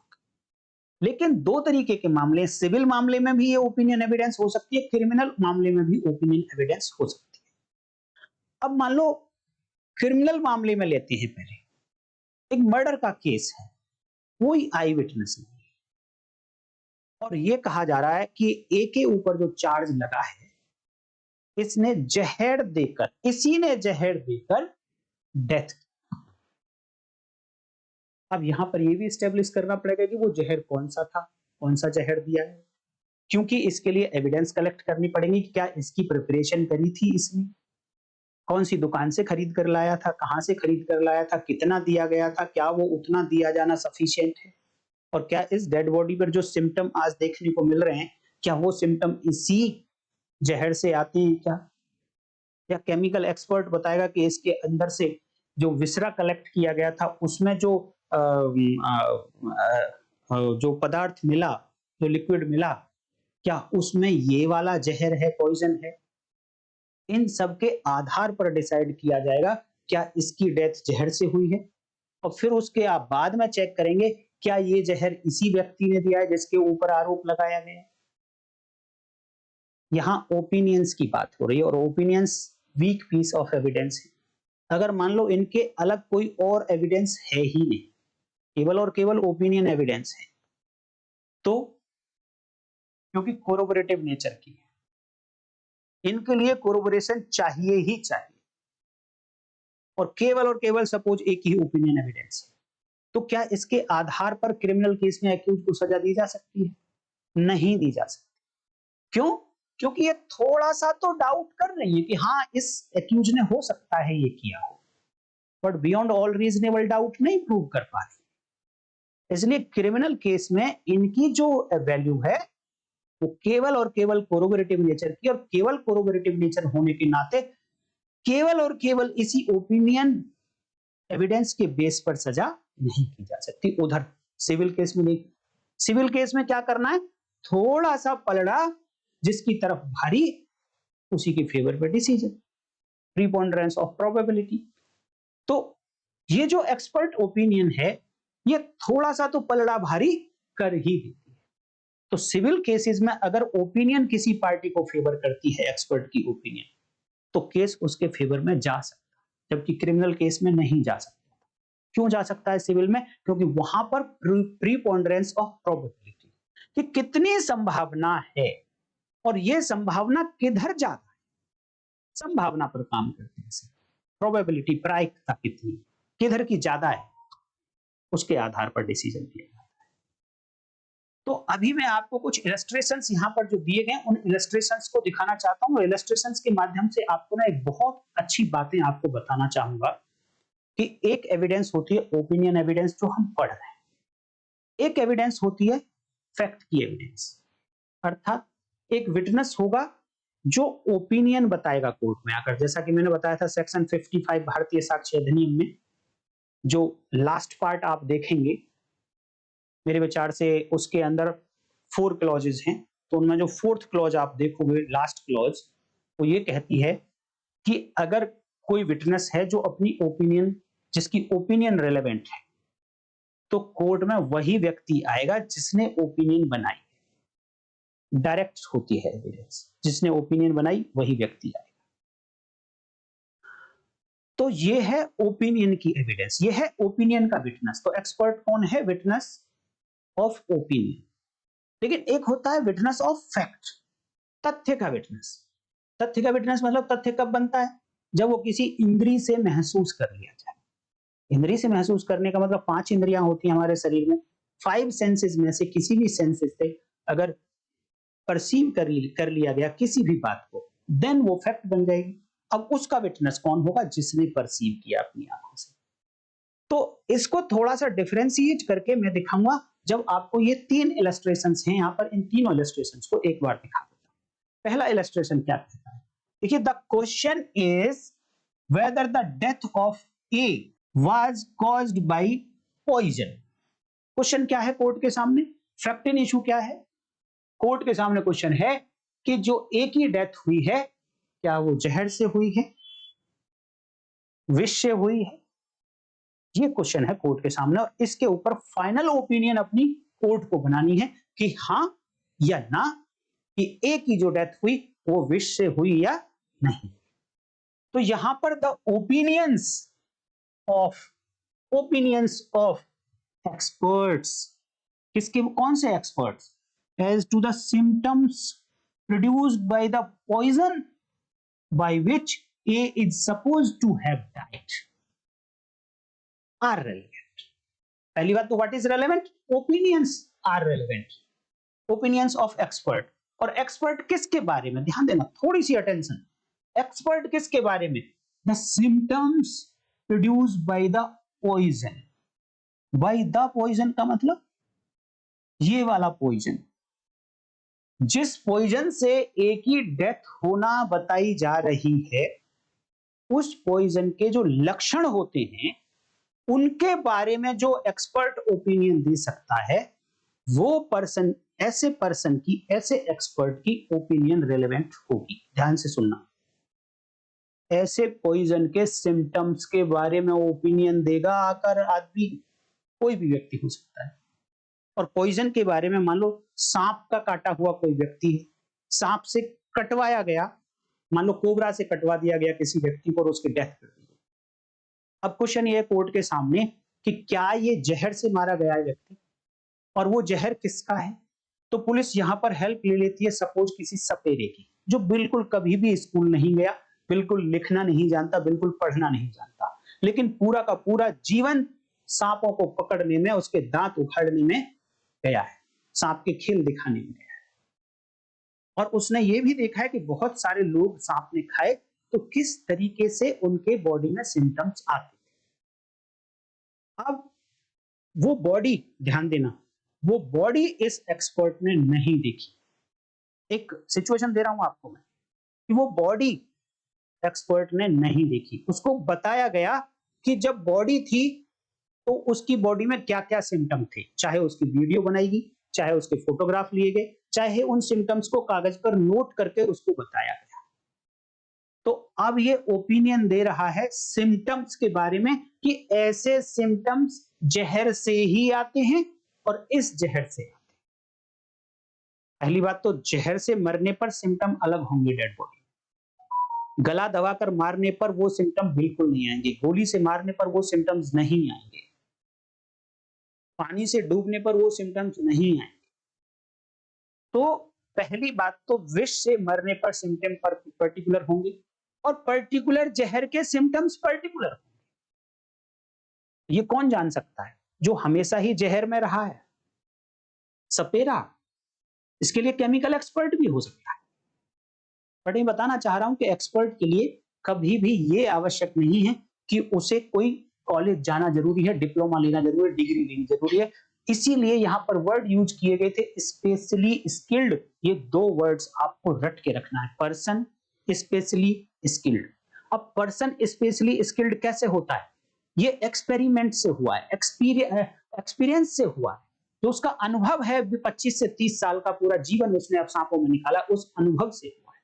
लेकिन 2 तरीके के मामले, सिविल मामले में भी ये ओपिनियन एविडेंस हो सकती है, क्रिमिनल मामले में भी ओपिनियन एविडेंस हो सकती है। अब मान लो क्रिमिनल मामले में लेते हैं, पहले एक मर्डर का केस है, कोई आई विटनेस नहीं, और ये कहा जा रहा है कि ए के ऊपर जो चार्ज लगा है, इसने जहर देकर, इसी ने जहर देकर डेथ की। अब यहां पर यह भी एस्टेब्लिश करना पड़ेगा कि वो जहर कौन सा था, कौन सा जहर दिया है, क्योंकि इसके लिए एविडेंस कलेक्ट करनी पड़ेगी कि क्या इसकी प्रिपरेशन करी थी इसने, कौन सी दुकान से खरीद कर लाया था, कहां से खरीद कर लाया था, कितना दिया गया था, क्या वो उतना दिया जाना सफिशिएंट है, और क्या इस डेड बॉडी पर जो सिम्टम आज देखने को मिल रहे हैं, क्या वो सिम्टम इसी जहर से आते हैं क्या, या केमिकल एक्सपर्ट बताएगा कि इसके अंदर से जो विसरा कलेक्ट किया गया था उसमें जो पदार्थ मिला, जो लिक्विड मिला, क्या उसमें ये वाला जहर है, पॉइजन है। इन सब के आधार पर डिसाइड किया जाएगा क्या इसकी डेथ जहर से हुई है, और फिर उसके आप बाद में चेक करेंगे क्या ये जहर इसी व्यक्ति ने दिया है जिसके ऊपर आरोप लगाया गया है। यहां ओपिनियंस की बात हो रही है, और opinions weak piece of evidence है। अगर मान लो इनके अलग कोई और एविडेंस है ही नहीं, केवल और केवल ओपिनियन एविडेंस है, तो क्योंकि कोरोबोरेटिव नेचर की है, इनके लिए कोरोबोरेशन चाहिए ही चाहिए, और केवल सपोज एक ही ओपिनियन एविडेंस है, तो क्या इसके आधार पर क्रिमिनल केस में एक्यूज को सजा दी जा सकती है? नहीं दी जा सकती। क्यों? क्योंकि ये थोड़ा सा तो डाउट कर रही है कि हाँ इस एक्यूज ने हो सकता है ये किया हो, but beyond all reasonable doubt नहीं प्रूव कर पा रही। इसलिए क्रिमिनल केस में इनकी जो वैल्यू है वो केवल और केवल कोरोबोरेटिव नेचर की, और केवल कोरोबोरेटिव नेचर होने के नाते केवल और केवल इसी ओपिनियन एविडेंस के बेस पर सजा नहीं की जा सकती। उधर सिविल केस में नहीं, सिविल केस में क्या करना है, थोड़ा सा पलड़ा जिसकी तरफ भारी उसी के फेवर पे डिसीजन, प्रीपोंडरेंस ऑफ प्रोबेबिलिटी। तो ये जो एक्सपर्ट ओपिनियन है ये थोड़ा सा तो पलड़ा भारी कर ही देती है। तो सिविल केसेस में अगर ओपिनियन किसी पार्टी को फेवर करती है, एक्सपर्ट की ओपिनियन, तो केस उसके फेवर में जा सकता है, जबकि क्रिमिनल केस में नहीं जा सकता। क्यों जा सकता है सिविल में? क्योंकि वहां पर प्रीपोंडरेंस ऑफ प्रोबेबिलिटी कि कितनी संभावना है और यह संभावना किधर जाता है, संभावना पर काम करते हैं। प्रोबेबिलिटी, प्रायिकता कितनी, किधर की ज्यादा है, उसके आधार पर डिसीजन लिया जाता है। तो अभी मैं आपको कुछ इलस्ट्रेशंस यहां पर जो दिए गए उन इलस्ट्रेशंस को दिखाना चाहता हूं। इलस्ट्रेशंस के माध्यम से आपको ना एक बहुत अच्छी बातें आपको बताना चाहूंगा कि एक एविडेंस होती है ओपिनियन एविडेंस जो हम पढ़ रहे हैं, एक एविडेंस होती है फैक्ट की एविडेंस, अर्थात एक विटनेस होगा जो ओपिनियन बताएगा कोर्ट में आकर। जैसा कि मैंने बताया था सेक्शन 55 भारतीय साक्ष्य अधिनियम में जो लास्ट पार्ट आप देखेंगे, मेरे विचार से उसके अंदर 4 क्लॉजेज हैं, तो उनमें जो 4th क्लॉज आप देखोगे, लास्ट क्लॉज, वो ये कहती है कि अगर कोई विटनेस है जो अपनी ओपिनियन, जिसकी ओपिनियन रेलेवेंट है, तो कोर्ट में वही व्यक्ति आएगा जिसने ओपिनियन बनाई। डायरेक्ट होती है एविडेंस, जिसने ओपिनियन बनाई वही व्यक्ति आएगा। तो ये है ओपिनियन की एविडेंस, ये है ओपिनियन का विटनेस। तो एक्सपर्ट कौन है? Witness of opinion. लेकिन एक होता है विटनेस ऑफ फैक्ट, तथ्य का विटनेस। तथ्य का विटनेस मतलब तथ्य कब बनता है? जब वो किसी इंद्री से महसूस कर लिया जाए। इंद्री से महसूस करने का मतलब 5 इंद्रियां होती हैं हमारे शरीर में, 5 सेंसेस में से किसी भी सेंसेस से अगर परसीव कर लिया गया किसी भी बात को, देन वो फैक्ट बन जाएगी। अब उसका विटनेस कौन होगा? जिसने परसीव किया अपनी आंखों से। तो इसको थोड़ा सा डिफरेंशिएट करके मैं दिखाऊंगा जब आपको ये 3 इलस्ट्रेशंस हैं यहां पर, इन तीनों इलस्ट्रेशंस को एक बार दिखा देता हूं। पहला इलस्ट्रेशन क्या कहता है? देखिए, the question is whether the death of A was caused by poison. Question क्या है कोर्ट के सामने? फैक्ट इन इशू क्या है? कोर्ट के सामने क्वेश्चन है कि जो ए की डेथ हुई है, क्या वो जहर से हुई है, विष से हुई है? ये क्वेश्चन है कोर्ट के सामने और इसके ऊपर फाइनल ओपिनियन अपनी कोर्ट को बनानी है कि हां या ना, कि ए की जो डेथ हुई वो विष से हुई या नहीं। तो यहां पर द ओपिनियंस ऑफ एक्सपर्ट्स, किसके, कौन से experts? As to the symptoms produced by the poison by which A is supposed to have died are relevant. पहली बात तो what is relevant? Opinions are relevant, opinions of expert. और expert किसके बारे में? ध्यान देना, थोड़ी सी अटेंशन। एक्सपर्ट किसके बारे में? The symptoms produced by the poison. By the poison का मतलब ये वाला पॉइजन, जिस पॉइजन से एक ही डेथ होना बताई जा रही है, उस पॉइजन के जो लक्षण होते हैं उनके बारे में जो एक्सपर्ट ओपिनियन दे सकता है, वो पर्सन, ऐसे पर्सन की, ऐसे एक्सपर्ट की ओपिनियन रेलेवेंट होगी। ध्यान से सुनना, ऐसे पॉइजन के सिम्टम्स के बारे में ओपिनियन देगा आकर आदमी, कोई भी व्यक्ति हो सकता है। और पॉइजन के बारे में, मान लो सांप का काटा हुआ कोई व्यक्ति है, सांप से कटवाया गया, मान लो कोबरा से कटवा दिया गया किसी व्यक्ति को और उसकी डेथ कर दी। अब क्वेश्चन ये है कोर्ट के सामने कि क्या ये जहर से मारा गया है व्यक्ति, और वो जहर किसका है? तो पुलिस यहां पर हेल्प ले लेती है सपोज किसी सपेरे की, जो बिल्कुल कभी भी स्कूल नहीं गया, बिल्कुल लिखना नहीं जानता, बिल्कुल पढ़ना नहीं जानता, लेकिन पूरा का पूरा जीवन सांपों को पकड़ने में, उसके दांत उखाड़ने में गया है, सांप के खेल दिखाने में गया है। और उसने ये भी देखा है कि बहुत सारे लोग सांप ने खाए तो किस तरीके से उनके बॉडी में सिम्टम्स आते थे। अब वो बॉडी, ध्यान देना, वो बॉडी इस एक्सपर्ट ने नहीं देखी। एक सिचुएशन दे रहा हूं आपको मैं कि वो बॉडी एक्सपर्ट ने नहीं देखी। उसको बताया गया कि जब बॉडी थी तो उसकी बॉडी में क्या क्या सिम्टम थे, चाहे उसकी वीडियो बनाई, चाहे उसके फोटोग्राफ लिए गए, चाहे उन सिम्टम्स को कागज पर नोट करके उसको बताया गया। तो अब ये ओपिनियन दे रहा है सिम्टम्स के बारे में कि ऐसे सिम्टम्स जहर से ही आते हैं और इस जहर से आते हैं। पहली बात तो जहर से मरने पर सिम्टम अलग होंगे डेड बॉडी, गला दबाकर मारने पर वो सिम्पटम बिल्कुल नहीं आएंगे, गोली से मारने पर वो सिम्पटम्स नहीं आएंगे, पानी से डूबने पर वो सिम्पटम्स नहीं आएंगे। तो पहली बात तो विष से मरने पर सिम्पटम पर्टिकुलर होंगे और पर्टिकुलर जहर के सिम्पटम्स पर्टिकुलर होंगे। ये कौन जान सकता है? जो हमेशा ही जहर में रहा है, सपेरा। इसके लिए केमिकल एक्सपर्ट भी हो सकता है। बट मैं बताना चाह रहा हूं कि एक्सपर्ट के लिए कभी भी ये आवश्यक नहीं है कि उसे कोई कॉलेज जाना जरूरी है, डिप्लोमा लेना जरूरी है, डिग्री लेनी जरूरी है। इसीलिए यहां पर वर्ड यूज किए गए थे स्पेशली स्किल्ड। ये दो वर्ड्स आपको रट के रखना है, पर्सन स्पेशली स्किल्ड। अब पर्सन स्पेशली स्किल्ड कैसे होता है? ये एक्सपेरिमेंट से हुआ है, एक्सपीरियंस से हुआ है। जो उसका अनुभव है 25 से 30 साल का पूरा जीवन उसने अब सांपों में निकाला, उस अनुभव से हुआ है,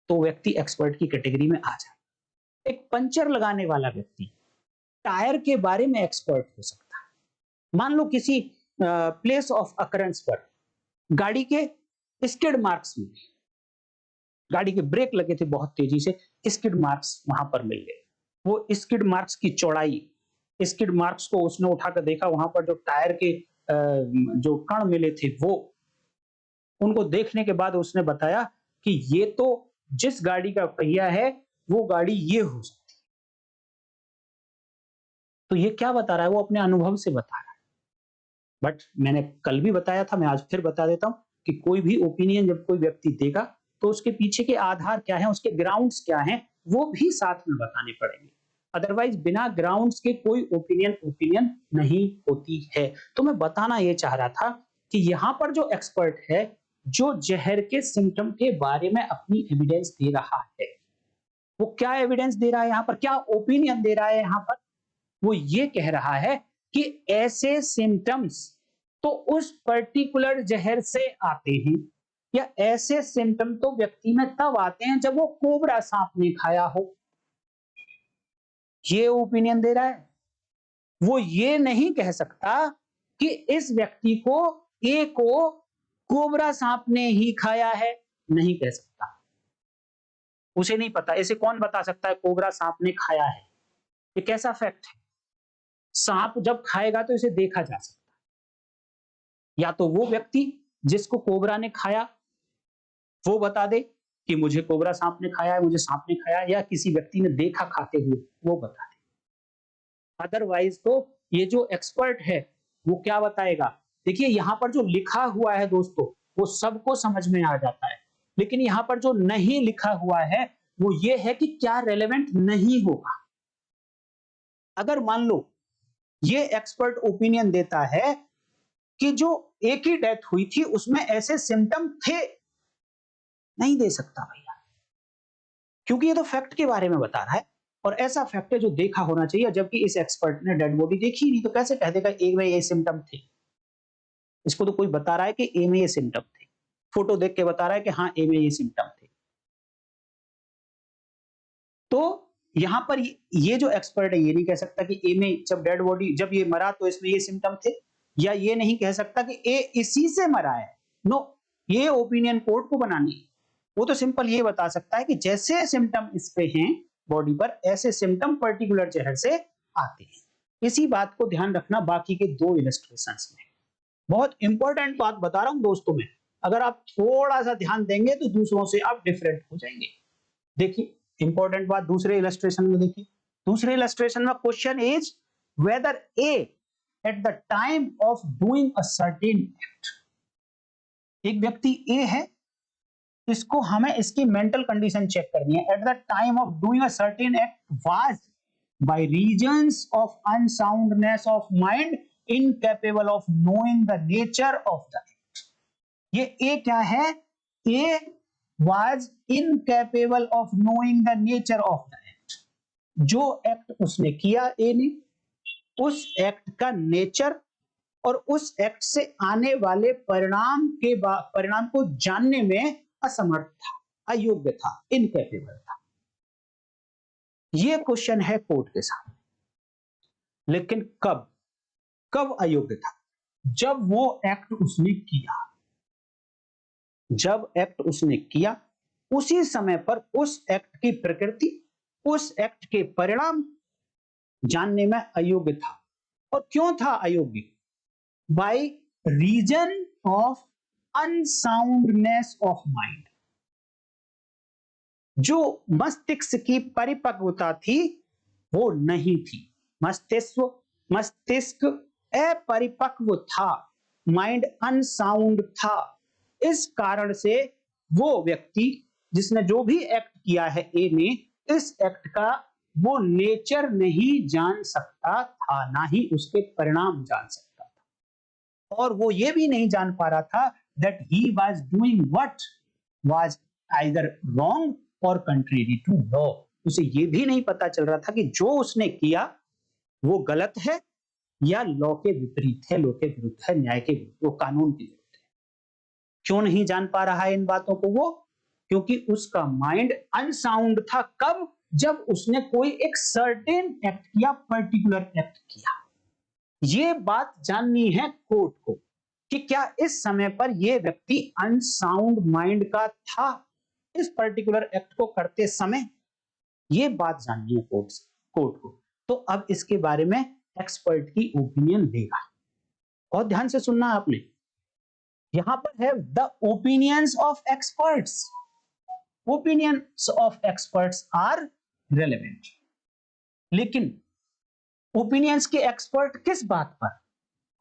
तो व्यक्ति एक्सपर्ट की कैटेगरी में आ जाए। एक पंचर लगाने वाला व्यक्ति टायर के बारे में एक्सपर्ट हो सकता है। मान लो किसी प्लेस ऑफ अकरेंस पर गाड़ी के स्किड मार्क्स मिले, गाड़ी के ब्रेक लगे थे बहुत तेजी से, स्किड मार्क्स वहां पर मिल गए। वो स्किड मार्क्स की चौड़ाई, स्किड मार्क्स को उसने उठाकर देखा, वहां पर जो टायर के जो कण मिले थे वो, उनको देखने के बाद उसने बताया कि ये तो जिस गाड़ी का पहिया है वो गाड़ी ये हो सकती है। तो ये क्या बता रहा है? वो अपने अनुभव से बता रहा है। बट मैंने कल भी बताया था, मैं आज फिर बता देता हूं कि कोई भी ओपिनियन जब कोई व्यक्ति देगा तो उसके पीछे के आधार क्या है, उसके ग्राउंड्स क्या हैं, वो भी साथ में बताने पड़ेंगे। अदरवाइज बिना ग्राउंड्स के कोई ओपिनियन नहीं होती है। तो मैं बताना ये चाह रहा था कि यहां पर जो एक्सपर्ट है, जो जहर के सिम्टम के बारे में अपनी एविडेंस दे रहा है, वो क्या एविडेंस दे रहा है यहां पर, क्या ओपिनियन दे रहा है यहां पर? वो ये कह रहा है कि ऐसे सिम्टम्स तो उस पर्टिकुलर जहर से आते हैं, या ऐसे सिम्टम तो व्यक्ति में तब आते हैं जब वो कोबरा सांप ने खाया हो। ये ओपिनियन दे रहा है। वो ये नहीं कह सकता कि इस व्यक्ति को ए को कोबरा सांप ने ही खाया है, नहीं कह सकता। उसे नहीं पता। इसे कौन बता सकता है कोबरा सांप ने खाया है? ये कैसा फैक्ट है? सांप जब खाएगा तो इसे देखा जा सकता है। या तो वो व्यक्ति जिसको कोबरा ने खाया वो बता दे कि मुझे कोबरा सांप ने खाया है, मुझे सांप ने खाया, या किसी व्यक्ति ने देखा खाते हुए वो बता दे। अदरवाइज तो ये जो एक्सपर्ट है वो क्या बताएगा? देखिए यहां पर जो लिखा हुआ है दोस्तों वो सबको समझ में आ जाता है, लेकिन यहां पर जो नहीं लिखा हुआ है वो ये है कि क्या रेलेवेंट नहीं होगा। अगर मान लो ये एक्सपर्ट ओपिनियन देता है कि जो एक ही डेथ हुई थी उसमें ऐसे सिम्टम थे, नहीं दे सकता भैया, क्योंकि ये तो फैक्ट के बारे में बता रहा है और ऐसा फैक्ट है जो देखा होना चाहिए। जबकि इस एक्सपर्ट ने डेड बॉडी देखी नहीं, तो कैसे कह देगा ए में ये सिम्टम थे? इसको तो कोई बता रहा है कि ए में ये सिम्टम थे, फोटो देख के बता रहा है कि हाँ ए में ये सिम्टम थे। तो यहां पर ये जो एक्सपर्ट है ये नहीं कह सकता कि ए में जब डेड बॉडी जब ये मरा तो इसमें ये सिम्टम थे, या ये नहीं कह सकता कि ए इसी से मरा है। नो, ये ओपिनियन कोर्ट को बनानी है। वो तो सिंपल ये बता सकता है कि जैसे सिम्टम इस पे हैं बॉडी पर, ऐसे सिम्टम पर्टिकुलर जहर से आते हैं। इसी बात को ध्यान रखना बाकी के दो इलस्ट्रेशंस में। बहुत इंपॉर्टेंट बात बता रहा हूं दोस्तों में, अगर आप थोड़ा सा ध्यान देंगे तो दूसरों से आप डिफरेंट हो जाएंगे। देखिए इंपॉर्टेंट बात दूसरे इलस्ट्रेशन में देखिए। दूसरे इलस्ट्रेशन में question is weather A at the time of doing a certain act. एक व्यक्ति ए है, इसको हमें इसकी मेंटल कंडीशन चेक करनी है। At the time of doing a certain act was by reasons of unsoundness of mind incapable of knowing the nature of the act. ये ए क्या है? ए was incapable of knowing the nature of the act। जो act उसने किया ए ने, उस act का nature और उस एक्ट से आने वाले परिणाम को जानने में असमर्थ था, अयोग्य था, इनकैपेबल था। यह क्वेश्चन है कोर्ट के सामने। लेकिन कब कब अयोग्य था? जब वो एक्ट उसने किया। जब एक्ट उसने किया उसी समय पर उस एक्ट की प्रकृति, उस एक्ट के परिणाम जानने में अयोग्य था। और क्यों था अयोग्य? By reason of unsoundness of mind. जो मस्तिष्क की परिपक्वता थी वो नहीं थी। मस्तिष्क अपरिपक्व था, माइंड अनसाउंड था। इस कारण से वो व्यक्ति जिसने जो भी एक्ट किया है ए ने, इस एक्ट का वो नेचर नहीं जान सकता था, ना ही उसके परिणाम जान सकता था। और वो ये भी नहीं जान पा रहा था that he was doing what was either wrong और कंट्रेरी टू लॉ। उसे ये भी नहीं पता चल रहा था कि जो उसने किया वो गलत है या लॉ के विपरीत है, लॉ के विरुद्ध है, न्याय के विरुद्ध, वो कानून के विरुद्ध है। क्यों नहीं जान पा रहा है इन बातों को वो? क्योंकि उसका माइंड अनसाउंड था। कब? जब उसने कोई एक सर्टेन एक्ट किया, पर्टिकुलर एक्ट किया। ये बात जाननी है कोर्ट को कि क्या इस समय पर यह व्यक्ति अनसाउंड माइंड का था इस पर्टिकुलर एक्ट को करते समय। ये बात जाननी है कोर्ट को। तो अब इसके बारे में एक्सपर्ट की ओपिनियन लेगा। और ध्यान से सुनना आपने, यहां पर है the opinions of experts. Opinions of experts are relevant. लेकिन ओपिनियंस के एक्सपर्ट किस बात पर?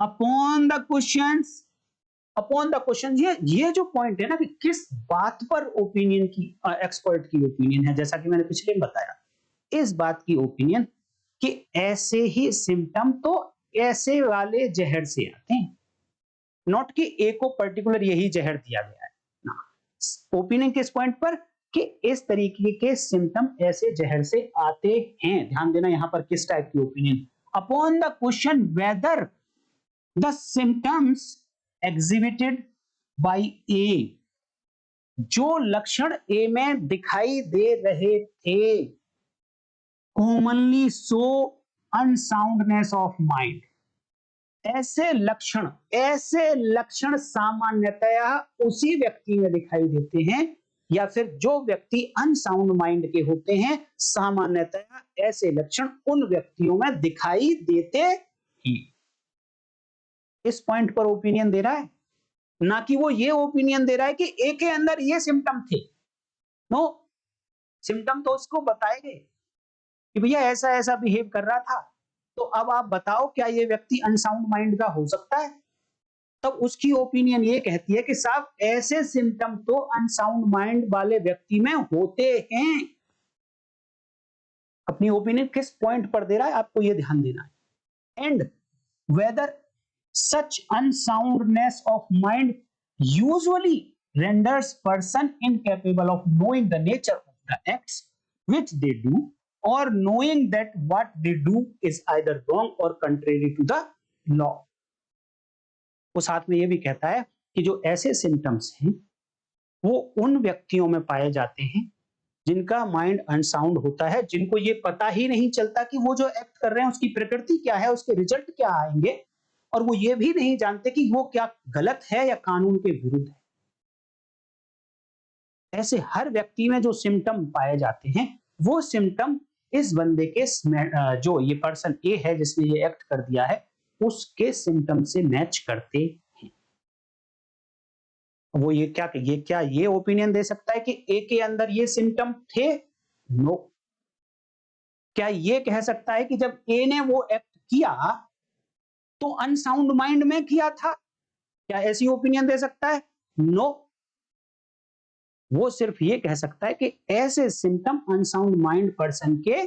Upon the questions, upon the question. ये जो पॉइंट है ना कि किस बात पर ओपिनियन की, एक्सपर्ट की ओपिनियन है, जैसा कि मैंने पिछले में बताया, इस बात की ओपिनियन कि ऐसे ही सिम्टम तो ऐसे वाले जहर से आते हैं, नॉट कि ए को पर्टिकुलर यही जहर दिया गया है ना। ओपिनियन किस पॉइंट पर? कि इस तरीके के सिम्टम ऐसे जहर से आते हैं। ध्यान देना यहां पर किस टाइप की opinion. Upon the question whether the symptoms exhibited by A, जो लक्षण ए में दिखाई दे रहे थे, commonly show unsoundness of mind. ऐसे लक्षण सामान्यतया उसी व्यक्ति में दिखाई देते हैं, या फिर जो व्यक्ति अनसाउंड माइंड के होते हैं, सामान्यतया ऐसे लक्षण उन व्यक्तियों में दिखाई देते हैं। इस पॉइंट पर ओपिनियन दे रहा है, ना कि वो ये ओपिनियन दे रहा है कि ए के अंदर ये सिम्टम थे। नो, सिम्टम तो उसको बताए गए कि भैया ऐसा ऐसा बिहेव कर रहा था, तो अब आप बताओ क्या ये व्यक्ति अनसाउंड माइंड का हो सकता है? तब उसकी ओपिनियन ये कहती है कि साहब ऐसे सिम्टम तो अनसाउंड माइंड वाले व्यक्ति में होते हैं। अपनी ओपिनियन किस पॉइंट पर दे रहा है, आपको ये ध्यान देना है। And whether such unsoundness of mind usually renders person incapable of knowing the nature of the acts which they do, or knowing that what they do is either wrong or contrary to the law। वो साथ में ये भी कहता है कि जो ऐसे सिम्टम्स हैं वो उन व्यक्तियों में पाए जाते हैं जिनका माइंड अनसाउंड होता है, जिनको ये पता ही नहीं चलता कि वो जो एक्ट कर रहे हैं उसकी प्रकृति क्या है, उसके रिजल्ट क्या आएंगे, और वो ये भी नहीं जानते कि वो क्या गलत है या कानून के विरुद्ध है। ऐसे हर व्यक्ति में जो सिम्टम पाए जाते हैं, वो सिम्टम इस बंदे के जो ये पर्सन ए है जिसने ये एक्ट कर दिया है, उसके सिम्टम से मैच करते हैं। वो ये ओपिनियन दे सकता है कि ए के अंदर ये सिम्टम थे? नो। क्या ये कह सकता है कि जब ए ने वो एक्ट किया तो अनसाउंड माइंड में किया था? क्या ऐसी ओपिनियन दे सकता है? नो। वो सिर्फ ये कह सकता है कि ऐसे सिम्टम अनसाउंड माइंड पर्सन के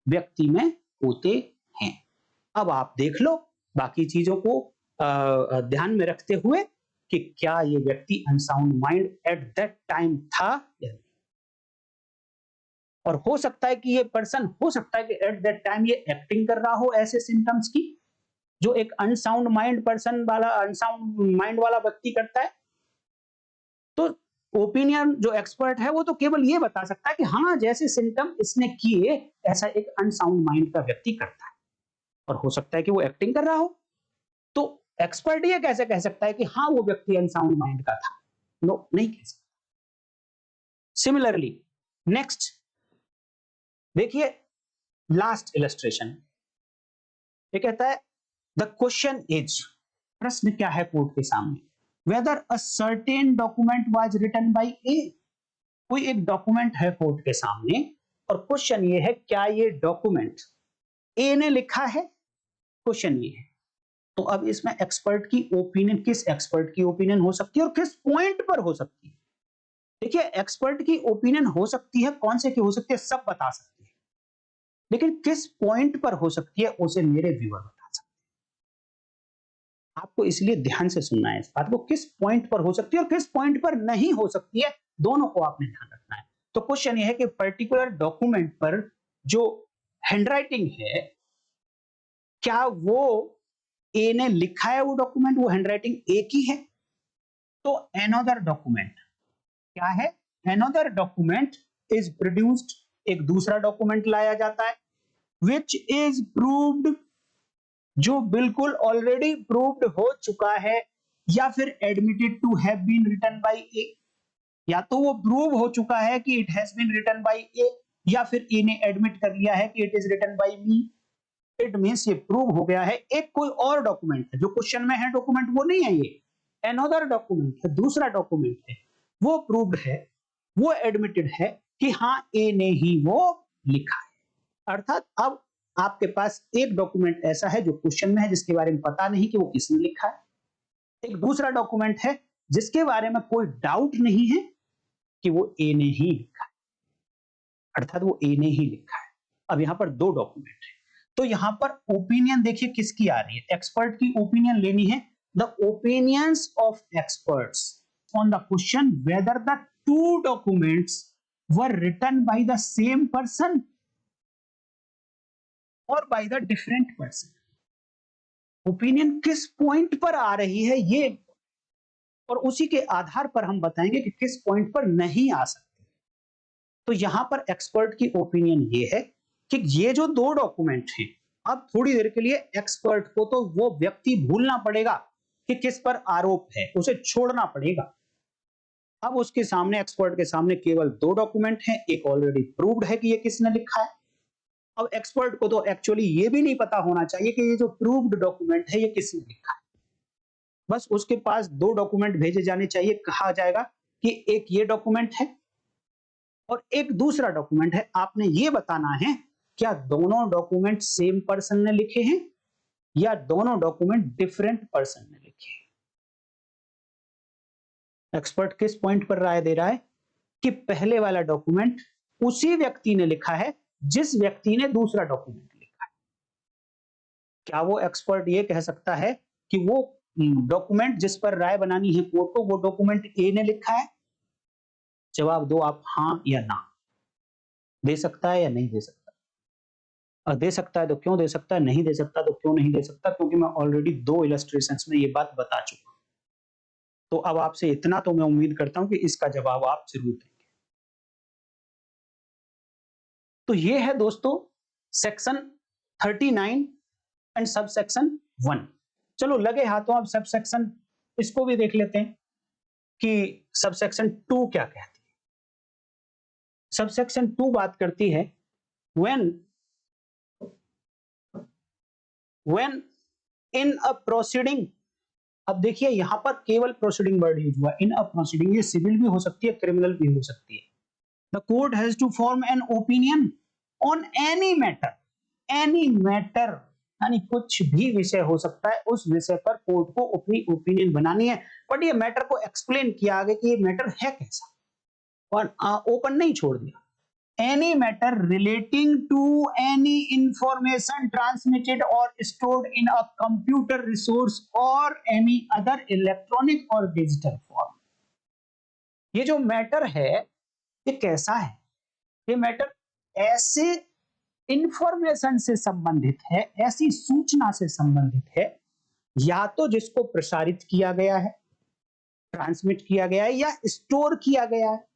व्यक्ति में होते हैं। अब आप देख लो बाकी चीजों को ध्यान में रखते हुए कि क्या ये व्यक्ति unsound mind at that time था या नहीं। और हो सकता है कि ये पर्सन, हो सकता है कि एट दैट टाइम ये एक्टिंग कर रहा हो ऐसे सिम्टम्स की जो एक अनसाउंड माइंड वाला व्यक्ति करता है। तो ओपिनियन जो एक्सपर्ट है वो तो केवल ये बता सकता है कि हाँ, जैसे सिम्टम इसने किए ऐसा एक अनसाउंड माइंड का व्यक्ति करता है, और हो सकता है कि वो एक्टिंग कर रहा हो। तो एक्सपर्ट ये कैसे कह सकता है कि हाँ वो व्यक्ति अनसाउंड माइंड का था? नो, नहीं कह सकता। सिमिलरली नेक्स्ट देखिए लास्ट इलस्ट्रेशन, ये कहता है द क्वेश्चन इज, प्रश्न क्या है कोर्ट के सामने, whether a certain document was written by A, कोई एक डॉक्यूमेंट है कोर्ट के सामने और क्वेश्चन ये है क्या ये डॉक्यूमेंट ए ने लिखा है, क्वेश्चन ये है। तो अब इसमें एक्सपर्ट की ओपिनियन, किस एक्सपर्ट की ओपिनियन हो सकती है और किस पॉइंट पर हो सकती है। देखिए एक्सपर्ट की ओपिनियन हो सकती है, कौन से की हो सकती है सब बता सकते हैं, लेकिन किस पॉइंट पर हो सकती है उसे मेरे व्यूअर बता सकते हैं। आपको इसलिए ध्यान से सुनना है इस बात को, किस पॉइंट पर हो सकती है और किस पॉइंट पर नहीं हो सकती है, दोनों को आपने ध्यान रखना है। तो क्वेश्चन यह है कि पर्टिकुलर डॉक्यूमेंट पर जो हैंडराइटिंग है, क्या वो ए ने लिखा है, वो डॉक्यूमेंट, वो हैंडराइटिंग ए की है। तो अनदर डॉक्यूमेंट क्या है, अनदर डॉक्यूमेंट इज प्रोड्यूस्ड, एक दूसरा डॉक्यूमेंट लाया जाता है, विच इज प्रूव्ड, जो बिल्कुल ऑलरेडी प्रूव्ड हो चुका है, या फिर admitted to have been written by A, या तो वो प्रूव हो चुका है कि it has been written by A, या फिर ए ने एडमिट कर लिया है कि it is written by me. It means ये प्रूव हो गया है। एक कोई और डॉक्यूमेंट है जो क्वेश्चन में है, डॉक्यूमेंट वो नहीं है, ये अनदर डॉक्यूमेंट है, दूसरा डॉक्यूमेंट है, वो प्रूव्ड है, वो एडमिटेड है कि हाँ ए ने ही वो लिखा है। अर्थात अब आपके पास एक डॉक्यूमेंट ऐसा है जो क्वेश्चन में है, जिसके बारे में पता नहीं कि वो किसने लिखा है, एक दूसरा डॉक्यूमेंट है जिसके बारे में कोई डाउट नहीं है कि वो ए ने ही लिखा है, अर्थात वो ए ने ही लिखा है। अब यहां पर दो डॉक्यूमेंट है, तो यहां पर ओपिनियन देखिए किसकी आ रही है, एक्सपर्ट की ओपिनियन लेनी है। The opinions of experts on the question whether the two documents were written by the same person और by the different person. Opinion किस पॉइंट पर आ रही है ये, और उसी के आधार पर हम बताएंगे कि किस पॉइंट पर नहीं आ सकती। तो यहां पर एक्सपर्ट की ओपिनियन ये है कि ये जो दो डॉक्यूमेंट हैं, अब थोड़ी देर के लिए एक्सपर्ट को तो वो व्यक्ति भूलना पड़ेगा कि किस पर आरोप है, उसे छोड़ना पड़ेगा। अब उसके सामने, एक्सपर्ट के सामने केवल दो डॉक्यूमेंट हैं, एक ऑलरेडी प्रूव्ड है कि ये किसने लिखा है। अब एक्सपर्ट को तो एक्चुअली ये भी नहीं पता होना चाहिए कि ये जो प्रूव्ड डॉक्यूमेंट है ये किसने लिखा है, बस उसके पास दो डॉक्यूमेंट भेजे जाने चाहिए, कहा जाएगा कि एक ये डॉक्यूमेंट है और एक दूसरा डॉक्यूमेंट है। आपने ये बताना है क्या दोनों डॉक्यूमेंट सेम पर्सन ने लिखे हैं या दोनों डॉक्यूमेंट डिफरेंट पर्सन ने लिखे हैं। एक्सपर्ट किस पॉइंट पर राय दे रहा है कि पहले वाला डॉक्यूमेंट उसी व्यक्ति ने लिखा है जिस व्यक्ति ने दूसरा डॉक्यूमेंट लिखा है। क्या वो एक्सपर्ट ये कह सकता है कि वो डॉक्यूमेंट जिस पर राय बनानी है कोर्ट को, वो डॉक्यूमेंट ए ने लिखा है? जवाब दो आप, हाँ या ना। दे सकता है या नहीं दे सकता? और दे सकता है तो क्यों दे सकता है, नहीं दे सकता तो क्यों नहीं दे सकता? क्योंकि मैं ऑलरेडी दो इलस्ट्रेशंस में ये बात बता चुका हूं। तो अब आपसे इतना तो मैं उम्मीद करता हूं कि इसका जवाब आप जरूर देंगे। तो ये है दोस्तों सेक्शन 39 एंड सब सेक्शन 1। चलो लगे हाथों अब सब सेक्शन इसको भी देख लेते हैं कि सब सेक्शन 2 क्या कहती है। सब सेक्शन 2 बात करती है when in a proceeding। अब देखिए यहां पर केवल प्रोसीडिंग वर्ड यूज हुआ, इन अ प्रोसीडिंग, ये सिविल भी हो सकती है, क्रिमिनल भी हो सकती है। The court has to form an opinion on any matter, any matter यानी कुछ भी विषय हो सकता है, उस विषय पर कोर्ट को अपनी ओपिनियन बनानी है। बट ये मैटर को एक्सप्लेन किया आगे कि ये मैटर है कैसा, और ओपन नहीं छोड़ दिया। any matter relating to any information transmitted or stored in a computer resource or any other electronic or digital form। ये जो मैटर है ये कैसा है? ये मैटर ऐसे इंफॉर्मेशन से संबंधित है, ऐसी सूचना से संबंधित है, या तो जिसको प्रसारित किया गया है, ट्रांसमिट किया गया है, या स्टोर किया गया है।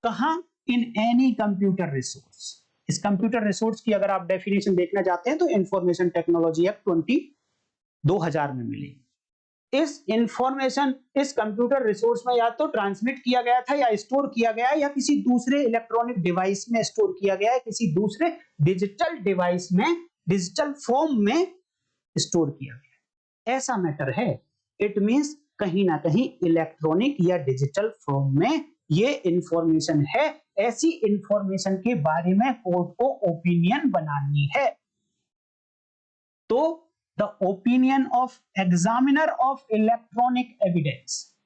कहां? In any computer resource. इस कंप्यूटर रिसोर्स की अगर आप डेफिनेशन देखना चाहते हैं तो इंफॉर्मेशन टेक्नोलॉजी एक्ट 2000 में मिलेगी। इस इंफॉर्मेशन इस कंप्यूटर रिसोर्स में या तो ट्रांसमिट किया गया था या स्टोर किया गया है या किसी दूसरे इलेक्ट्रॉनिक डिवाइस में स्टोर किया गया है, किसी दूसरे डिजिटल डिवाइस में डिजिटल फॉर्म में स्टोर किया गया है, ऐसा मैटर है। इट मींस कहीं ना कहीं इलेक्ट्रॉनिक या डिजिटल फॉर्म में ये इंफॉर्मेशन है। ऐसी इंफॉर्मेशन के बारे में कोर्ट को ओपिनियन बनानी है। तो the opinion of examiner of electronic evidence,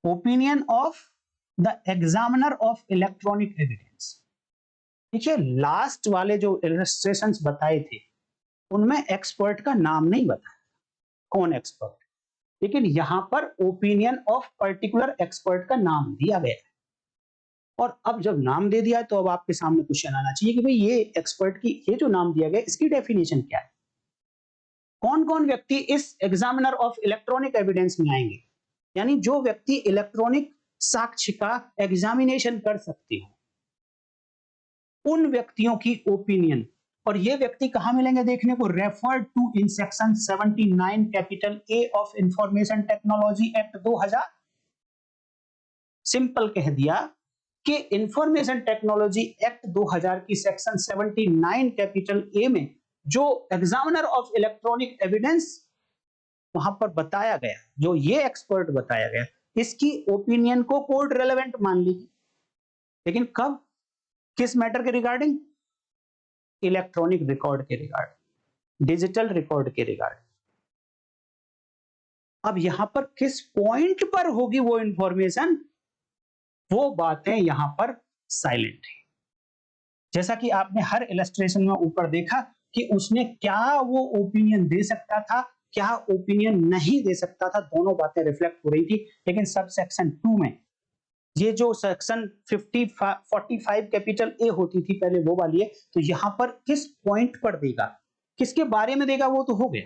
opinion of the examiner of electronic evidence. देखिए लास्ट वाले जो इलस्ट्रेशंस बताए थे उनमें एक्सपर्ट का नाम नहीं बताया, कौन एक्सपर्ट, लेकिन यहां पर ओपिनियन ऑफ पर्टिकुलर एक्सपर्ट का नाम दिया गया है। और अब जब नाम दे दिया है तो अब आपके सामने क्वेश्चन आना चाहिए कि भाई ये एक्सपर्ट की ये जो नाम दिया गया इसकी डेफिनेशन क्या है, कौन कौन व्यक्ति इस एग्जामिनर ऑफ इलेक्ट्रॉनिक एविडेंस में आएंगे, यानी जो व्यक्ति इलेक्ट्रॉनिक साक्ष्य का एग्जामिनेशन कर सकते हो उन व्यक्तियों की ओपिनियन। और ये व्यक्ति कहां मिलेंगे देखने को, referred to in section 79 capital A of information technology act 2000। Simple कह दिया कि इंफॉर्मेशन टेक्नोलॉजी एक्ट 2000 की सेक्शन 79 कैपिटल ए में जो एग्जामिनर ऑफ इलेक्ट्रॉनिक एविडेंस वहां पर बताया गया, जो ये एक्सपर्ट बताया गया, इसकी ओपिनियन को कोर्ट रेलेवेंट मान लेगी। लेकिन कब, किस मैटर के रिगार्डिंग, इलेक्ट्रॉनिक रिकॉर्ड के रिगार्डिंग, डिजिटल रिकॉर्ड के रिगार्डिंग। अब यहां पर किस पॉइंट पर होगी वो इंफॉर्मेशन, वो बातें यहां पर साइलेंट है। जैसा कि आपने हर इलस्ट्रेशन में ऊपर देखा कि उसने क्या वो ओपिनियन दे सकता था, क्या ओपिनियन नहीं दे सकता था, दोनों बातें रिफ्लेक्ट हो रही थी। लेकिन सब सेक्शन 2 में ये जो सेक्शन 45 कैपिटल ए होती थी पहले वो वाली है, तो यहां पर किस पॉइंट पर देगा, किसके बारे में देगा वो तो हो गया,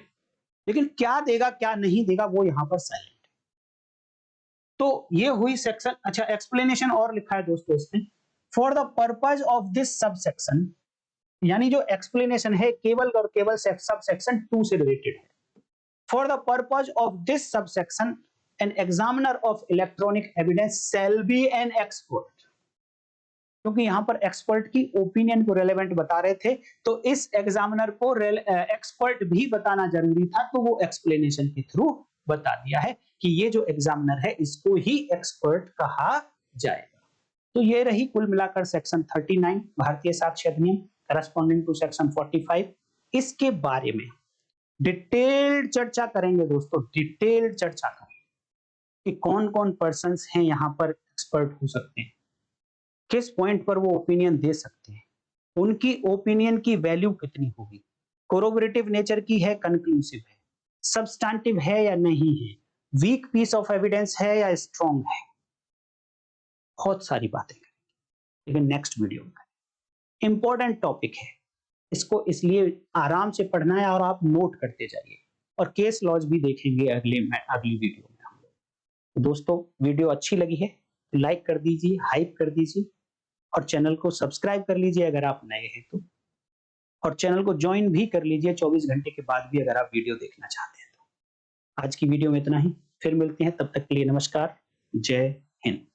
लेकिन क्या देगा क्या नहीं देगा वो यहां पर साइलेंट है। तो ये हुई सेक्शन। अच्छा एक्सप्लेनेशन और लिखा है दोस्तों इसमें, for the purpose of this sub section, यानी जो एक्सप्लेनेशन है केवल और केवल सब सेक्शन 2 से रिलेटेड है। For the purpose of this sub section an examiner of electronic evidence shall be an expert, क्योंकि यहां पर एक्सपर्ट की ओपिनियन को रेलेवेंट बता रहे थे तो इस एग्जामिनर को एक्सपर्ट भी बताना जरूरी था, तो वो एक्सप्लेनेशन के थ्रू बता दिया है कि ये जो एग्जामिनर है इसको ही एक्सपर्ट कहा जाएगा। तो ये रही कुल मिलाकर सेक्शन 39 भारतीय साक्ष्य अधिनियम करस्पॉन्डिंग टू सेक्शन 45। इसके बारे में डिटेल्ड चर्चा करेंगे दोस्तों, डिटेल्ड चर्चा करेंगे कि कौन कौन पर्सन्स हैं यहां पर एक्सपर्ट हो सकते हैं, किस पॉइंट पर वो ओपिनियन दे सकते हैं, उनकी ओपिनियन की वैल्यू कितनी होगी, कोरोबोरेटिव नेचर की है, कंक्लूसिव है, सब्सटैंटिव है या नहीं है, वीक पीस ऑफ एविडेंस है या स्ट्रॉन्ग है, बहुत सारी बातें करेंगे। लेकिन नेक्स्ट वीडियो में इंपॉर्टेंट टॉपिक है, इसको इसलिए आराम से पढ़ना है और आप नोट करते जाइए, और केस लॉज भी देखेंगे अगली वीडियो में। दोस्तों वीडियो अच्छी लगी है तो लाइक कर दीजिए, हाइप कर दीजिए, और चैनल को सब्सक्राइब कर लीजिए अगर आप नए हैं तो, और चैनल को ज्वाइन भी कर लीजिए 24 घंटे के बाद भी अगर आप वीडियो देखना चाहते हैं तो। आज की वीडियो में इतना ही, फिर मिलते हैं, तब तक के लिए नमस्कार, जय हिंद।